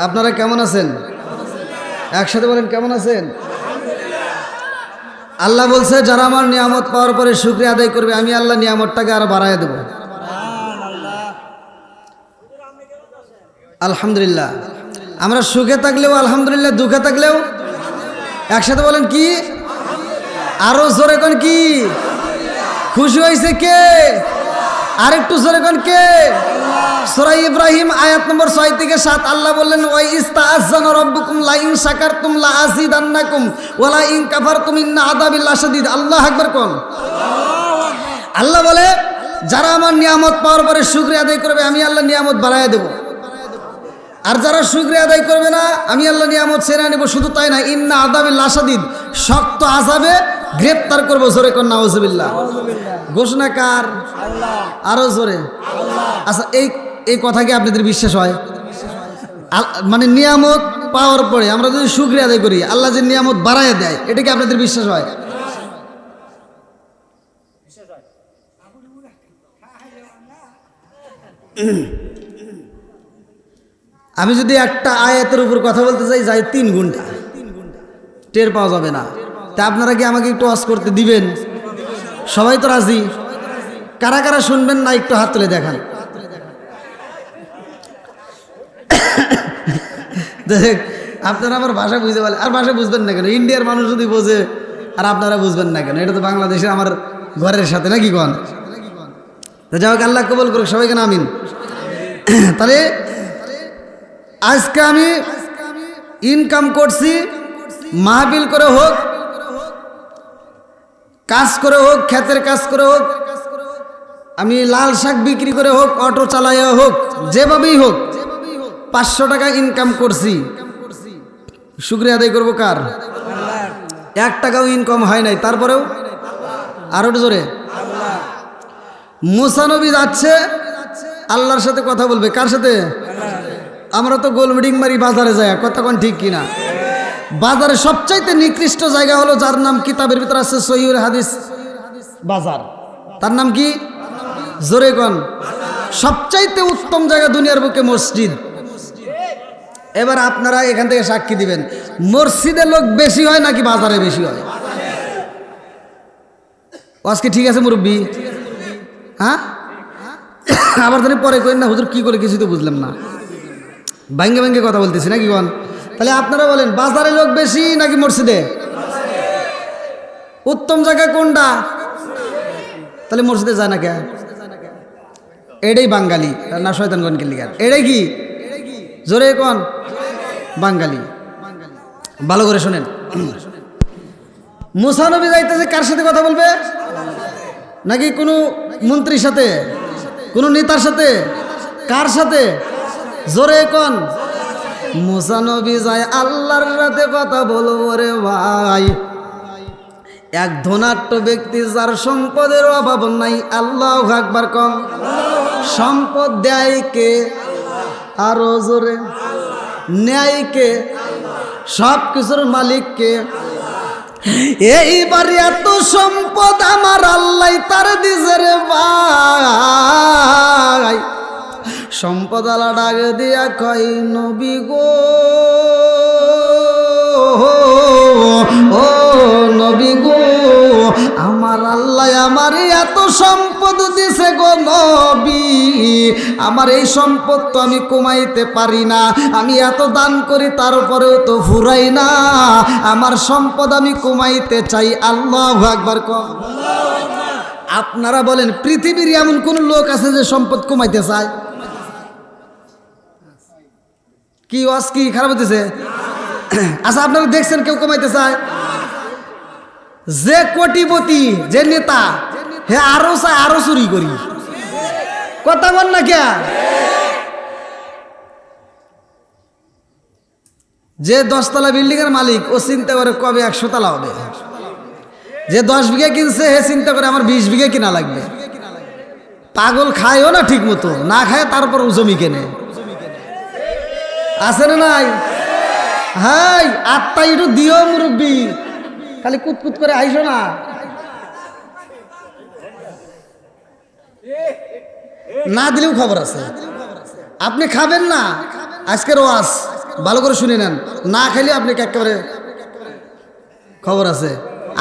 আপনারা কেমন আছেন? একসাথে বলেন, কেমন আছেন? আল্লাহ বলছে, যারা আমার নিয়ামত পাওয়ার পরে শুকরিয়া আদায় করবে, আমি আল্লাহ নিয়ামতটাকে আরো বাড়ায় দেব। আলহামদুলিল্লাহ। আমরা সুখে থাকলেও আলহামদুলিল্লাহ, দুঃখে থাকলেও একসাথে বলেন কি? আরো জোরে কোন কি? খুশি হয়েছে কে? আরেকটু জোরে কোন কে? সূরা ইব্রাহিম আয়াত নম্বর 6 থেকে 7 আল্লাহ বললেন, ওয়া ইস্তাআযানা রাব্বুকুম লা ইন শাকারতুম লা আযীদান্নাকুম ওয়া লা ইন কাফারতুম ইন্না আযাবি লাশাদীদ। আল্লাহু আকবার কোন। আল্লাহ বলে, যারা আমার নিয়ামত পাওয়ার পরে শুকরিয়া আদায় করবে, আমি আল্লাহ নিয়ামত বাড়ায় দেব। আর যারা শুকরিয়া আদায় করবে না, আমি আল্লাহ নিয়ামত ছেড়ে নেব। শুধু তাই না, ইন্না আযাবি লাশাদীদ, শক্ত আযাবে গ্রেফতার করবো। জোরে কোন নাউযুবিল্লাহ। ঘোষণা কার? আরো জোরে। আচ্ছা, এই কথা কি আপনাদের বিশ্বাস হয়? মানে নিয়ামত পাওয়ার পরে আমরা যদি শুকরিয়া আদায় করি, আল্লাহ যে নিয়ামত বাড়ায় দেয়, এটা কি আপনাদের বিশ্বাস হয়? আমি যদি একটা আয়াতের উপর কথা বলতে চাই, যাই 3 ঘন্টা, টের পাওয়া যাবে না। তা আপনারা কি আমাকে একটু ওয়াজ করতে দিবেন? সবাই তো রাজি? কারা কারা শুনবেন না একটু হাত তুলে দেখান। দেখ, আপনারা আমার ভাষা বুঝতে পারলেন, আর ভাষা বুঝবেন না কেন? ইন্ডিয়ার মানুষ যদি বোঝে আর আপনারা বুঝবেন না কেন? এটা তো বাংলাদেশে আমার ঘরের সাথে, নাকি কন? তো যাই হোক, আল্লাহ কবুল করুক, সবাইকে আমিন। তাহলে আজকে আমি ইনকাম করছি, মাহফিল করে হোক, কাজ করে হোক, ক্ষেতের কাজ করে হোক, আমি লাল শাক বিক্রি করে হোক, অটো চালাইয়া হোক, যেভাবেই হোক 500 টাকা ইনকাম করছি। শুকরিয়া আদায় করবো কার? 1 টাকাও ইনকাম হয় নাই, তারপরেও আরো জোরে। মুসা নবী যাচ্ছে আল্লাহর সাথে কথা বলবে, কার সাথে? আমরা তো গোলমিডিং মারি বাজারে যায়, কথা কোন ঠিক কিনা? বাজারে সবচাইতে নিকৃষ্ট জায়গা হলো, যার নাম কিতাবের ভিতরে আছে সহিহুল হাদিস বাজার, তার নাম কি? জোরে কোন। সবচাইতে উত্তম জায়গা দুনিয়ার বুকে মসজিদ। এবার আপনারা এখান থেকে সাক্ষী দিবেন, মসজিদে লোক বেশি হয় নাকি বাজারে বেশি হয়? আজকে ঠিক আছে মুরব্বী? হ্যাঁ, আবার জানি পরে করেন না, হুজুর কি করে কিছু তো বুঝলাম না, ভাঙ্গে ভাঙ্গে কথা বলতেছি নাকি কোন? তাহলে আপনারা বলেন, বাজারে লোক বেশি নাকি মসজিদে? উত্তম জায়গা কোনটা? তাহলে মসজিদে যায় না কে? এটাই বাঙালি না শয়তানগণ কিলিগার? এটাই কি? জোরে কোন? বাঙালি। ভালো করে শোনেন, মুসা নবী যাইতেছে, কার সাথে কথা বলবে? নাকি কোনো মন্ত্রীর সাথে, কোনো নেতার সাথে? কার সাথে? জোরে কোন। মুসা নবী যায় আল্লাহর সাথে কথা বলবো রে ভাই। এক ধনাঢ্য ব্যক্তি, যার সম্পদের অভাব নাই, আল্লাহু আকবার কোন। সম্পদ দেয় কে? আরো জোরে। নেয় কে? সব কিছুর মালিক কে? এইবার এত সম্পদ আমার আল্লাহ তার দিছে রে ভাই। সম্পদ আলা ডাক দিয়া কই, নবী গো, ও নবী গো, আমার আল্লাহ আমার এত সম্পদ সম্পদ দিছে গো নবী, আমার এই সম্পদ তো আমি কমাইতে পারি না, আমি এত দান করি তারপরেও তো ফুরাই না, আমার সম্পদ আমি কমাইতে চাই। আল্লাহু আকবার। আপনারা বলেন পৃথিবীর এমন কোন লোক আছে যে সম্পদ কমাইতে চায়? কি ওয়াজ কি খারাপ হতেছে? আচ্ছা, আপনারা দেখছেন কেউ কমাইতে চায়? যে কোটিপতি, যে নেতা, হে আরো চায় আরো চুরি করি। কথা বল না কে? যে 10 তলা বিল্ডিং এর মালিক ও চিন্তা করে কবে 100 তলা হবে। যে 10 বিঘা কিনছে হে চিন্তা করে আমার 20 বিঘা কিনা লাগবে। পাগল খায়ও না ঠিক মতো, না খায় তারপর জমি কেনে। আছে না নাই? হাই আত্মা একটু দিও মুরব্বী, খালি কুতকুত করে আইসো না। না দিলেও খবর আছে, আপনি খাবেন না। আজকের ওয়াজ ভালো করে শুনে নেন, না খাইলে আপনি একেবারে খবর আছে।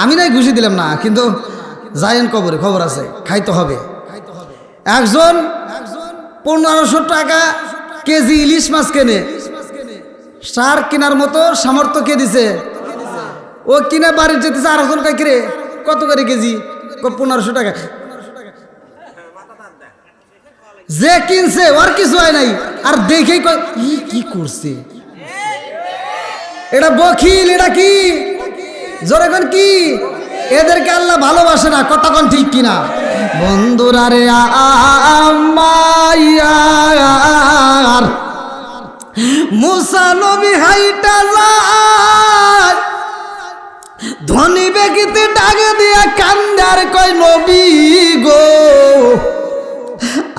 আমি নাই ঘুষি দিলাম না, কিন্তু যাইন কবরে, খবর আছে, খাইতে হবে। একজন 1500 টাকা কেজি ইলিশ মাছ কেনে, সার কেনার মতো সামর্থ্য কে দিছে? ও কিনে বাড়ি যেতেছে, আরেকজন কয় কিরে কত করে কেজি? 1500 টাকা। যে কিনছে ওর কিছু হয় নাই, আর দেখেই কয় কি করছে, এটা বখিল, এটা কি জোরে কোন কি? এদেরকে আল্লাহ ভালোবাসে না। কতক্ষণ ঠিক কিনা বন্ধুরা রে? আমার মুসা নবী হাইটা যায়, ধনী ব্যক্তিতে ডাকে দিয়া কান্দার কয় নবী গো,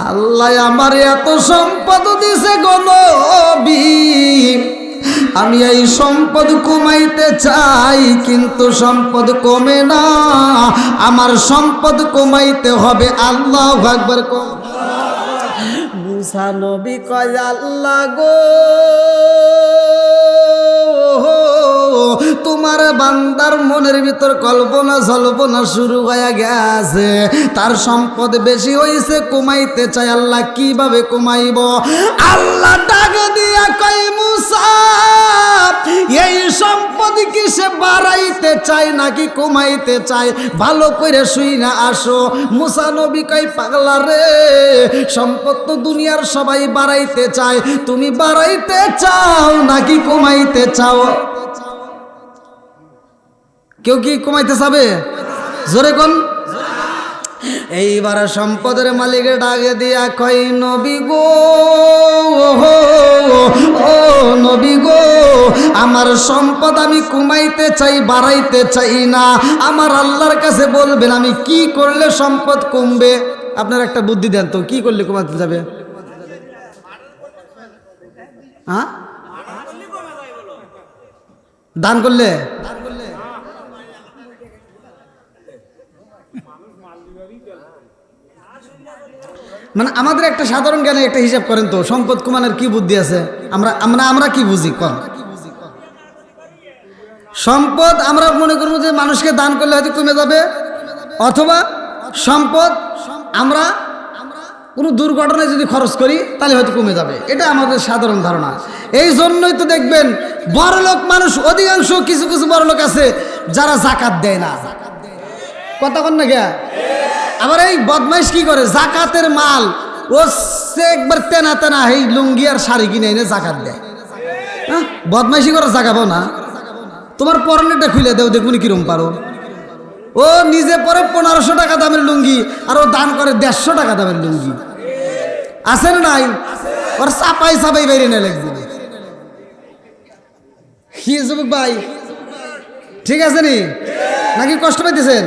আল্লাহ আমার এত সম্পদ দিছে গো নবী, আমি এই সম্পদ কমাইতে চাই, কিন্তু সম্পদ কমে না, আমার সম্পদ কমাইতে হবে। আল্লাহু আকবার। মুসা নবী কয় আল্লাহ গো, তোমার বান্দার মনের ভিতর কল্পনা জল্পনা শুরু হয়ে গেছে, তার সম্পদ বেশি হয়েছে, কমাইতে চাই। আল্লাহ কিভাবে কমাইব? আল্লাহ ডাক দিয়া কয় মুসা, এই সম্পদ কি সে বাড়াইতে চায় নাকি কমাইতে চায়? ভালো করে শুই না আসো। মুসা নবী কয় পাগলা রে, সম্পদ তো দুনিয়ার সবাই বাড়াইতে চায়, তুমি বাড়াইতে চাও নাকি কমাইতে চাও? কেউ কি কমাইতে চাবে? জোরে কোন? এইবার সম্পদের মালিকের ডাকে দিয়া কই নবী গো, ও নবী গো, আমার সম্পদ আমি কমাইতে চাই, বাড়াইতে চাই না। আমার আল্লাহর কাছে বলবেন আমি কি করলে সম্পদ কমবে? আপনার একটা বুদ্ধি দেন তো, কি করলে কমাতে যাবে? হ্যাঁ, দান করলে? মানে আমাদের একটা সাধারণ জ্ঞানে একটা হিসাব করেন তো, সম্পদ কমানোর কি বুদ্ধি আছে? আমরা কি বুঝি কম? সম্পদ আমরা মনে করবো যে মানুষকে দান করলে হয়তো কমে যাবে, অথবা সম্পদ আমরা কোনো দুর্ঘটনায় যদি খরচ করি তাহলে হয়তো কমে যাবে, এটা আমাদের সাধারণ ধারণা। এই জন্যই তো দেখবেন বড়লোক মানুষ অধিকাংশ, কিছু কিছু বড়লোক আছে যারা জাকাত দেয় না। কথা কন না কে? আবার এই বদমাইশ কি করে, জাকাতের মাল ও সে একবার তেনা তেনা এই লুঙ্গি আর শাড়ি কিনে এনে জাকাত দেয়। বদমাইশি করে জাগাবো না, তোমার পরনেটা খুলে দেও, দেখুন কিরম পারো। ও নিজে পরে 1500 টাকা দামের লুঙ্গি, আর ও দান করে 150 টাকা দামের লুঙ্গি। আছে না নাই? ওর চাপাই চাপাই বাইরে না লাগবে। কি যুবক ভাই, ঠিক আছে নি নাকি কষ্ট পাইতেছেন?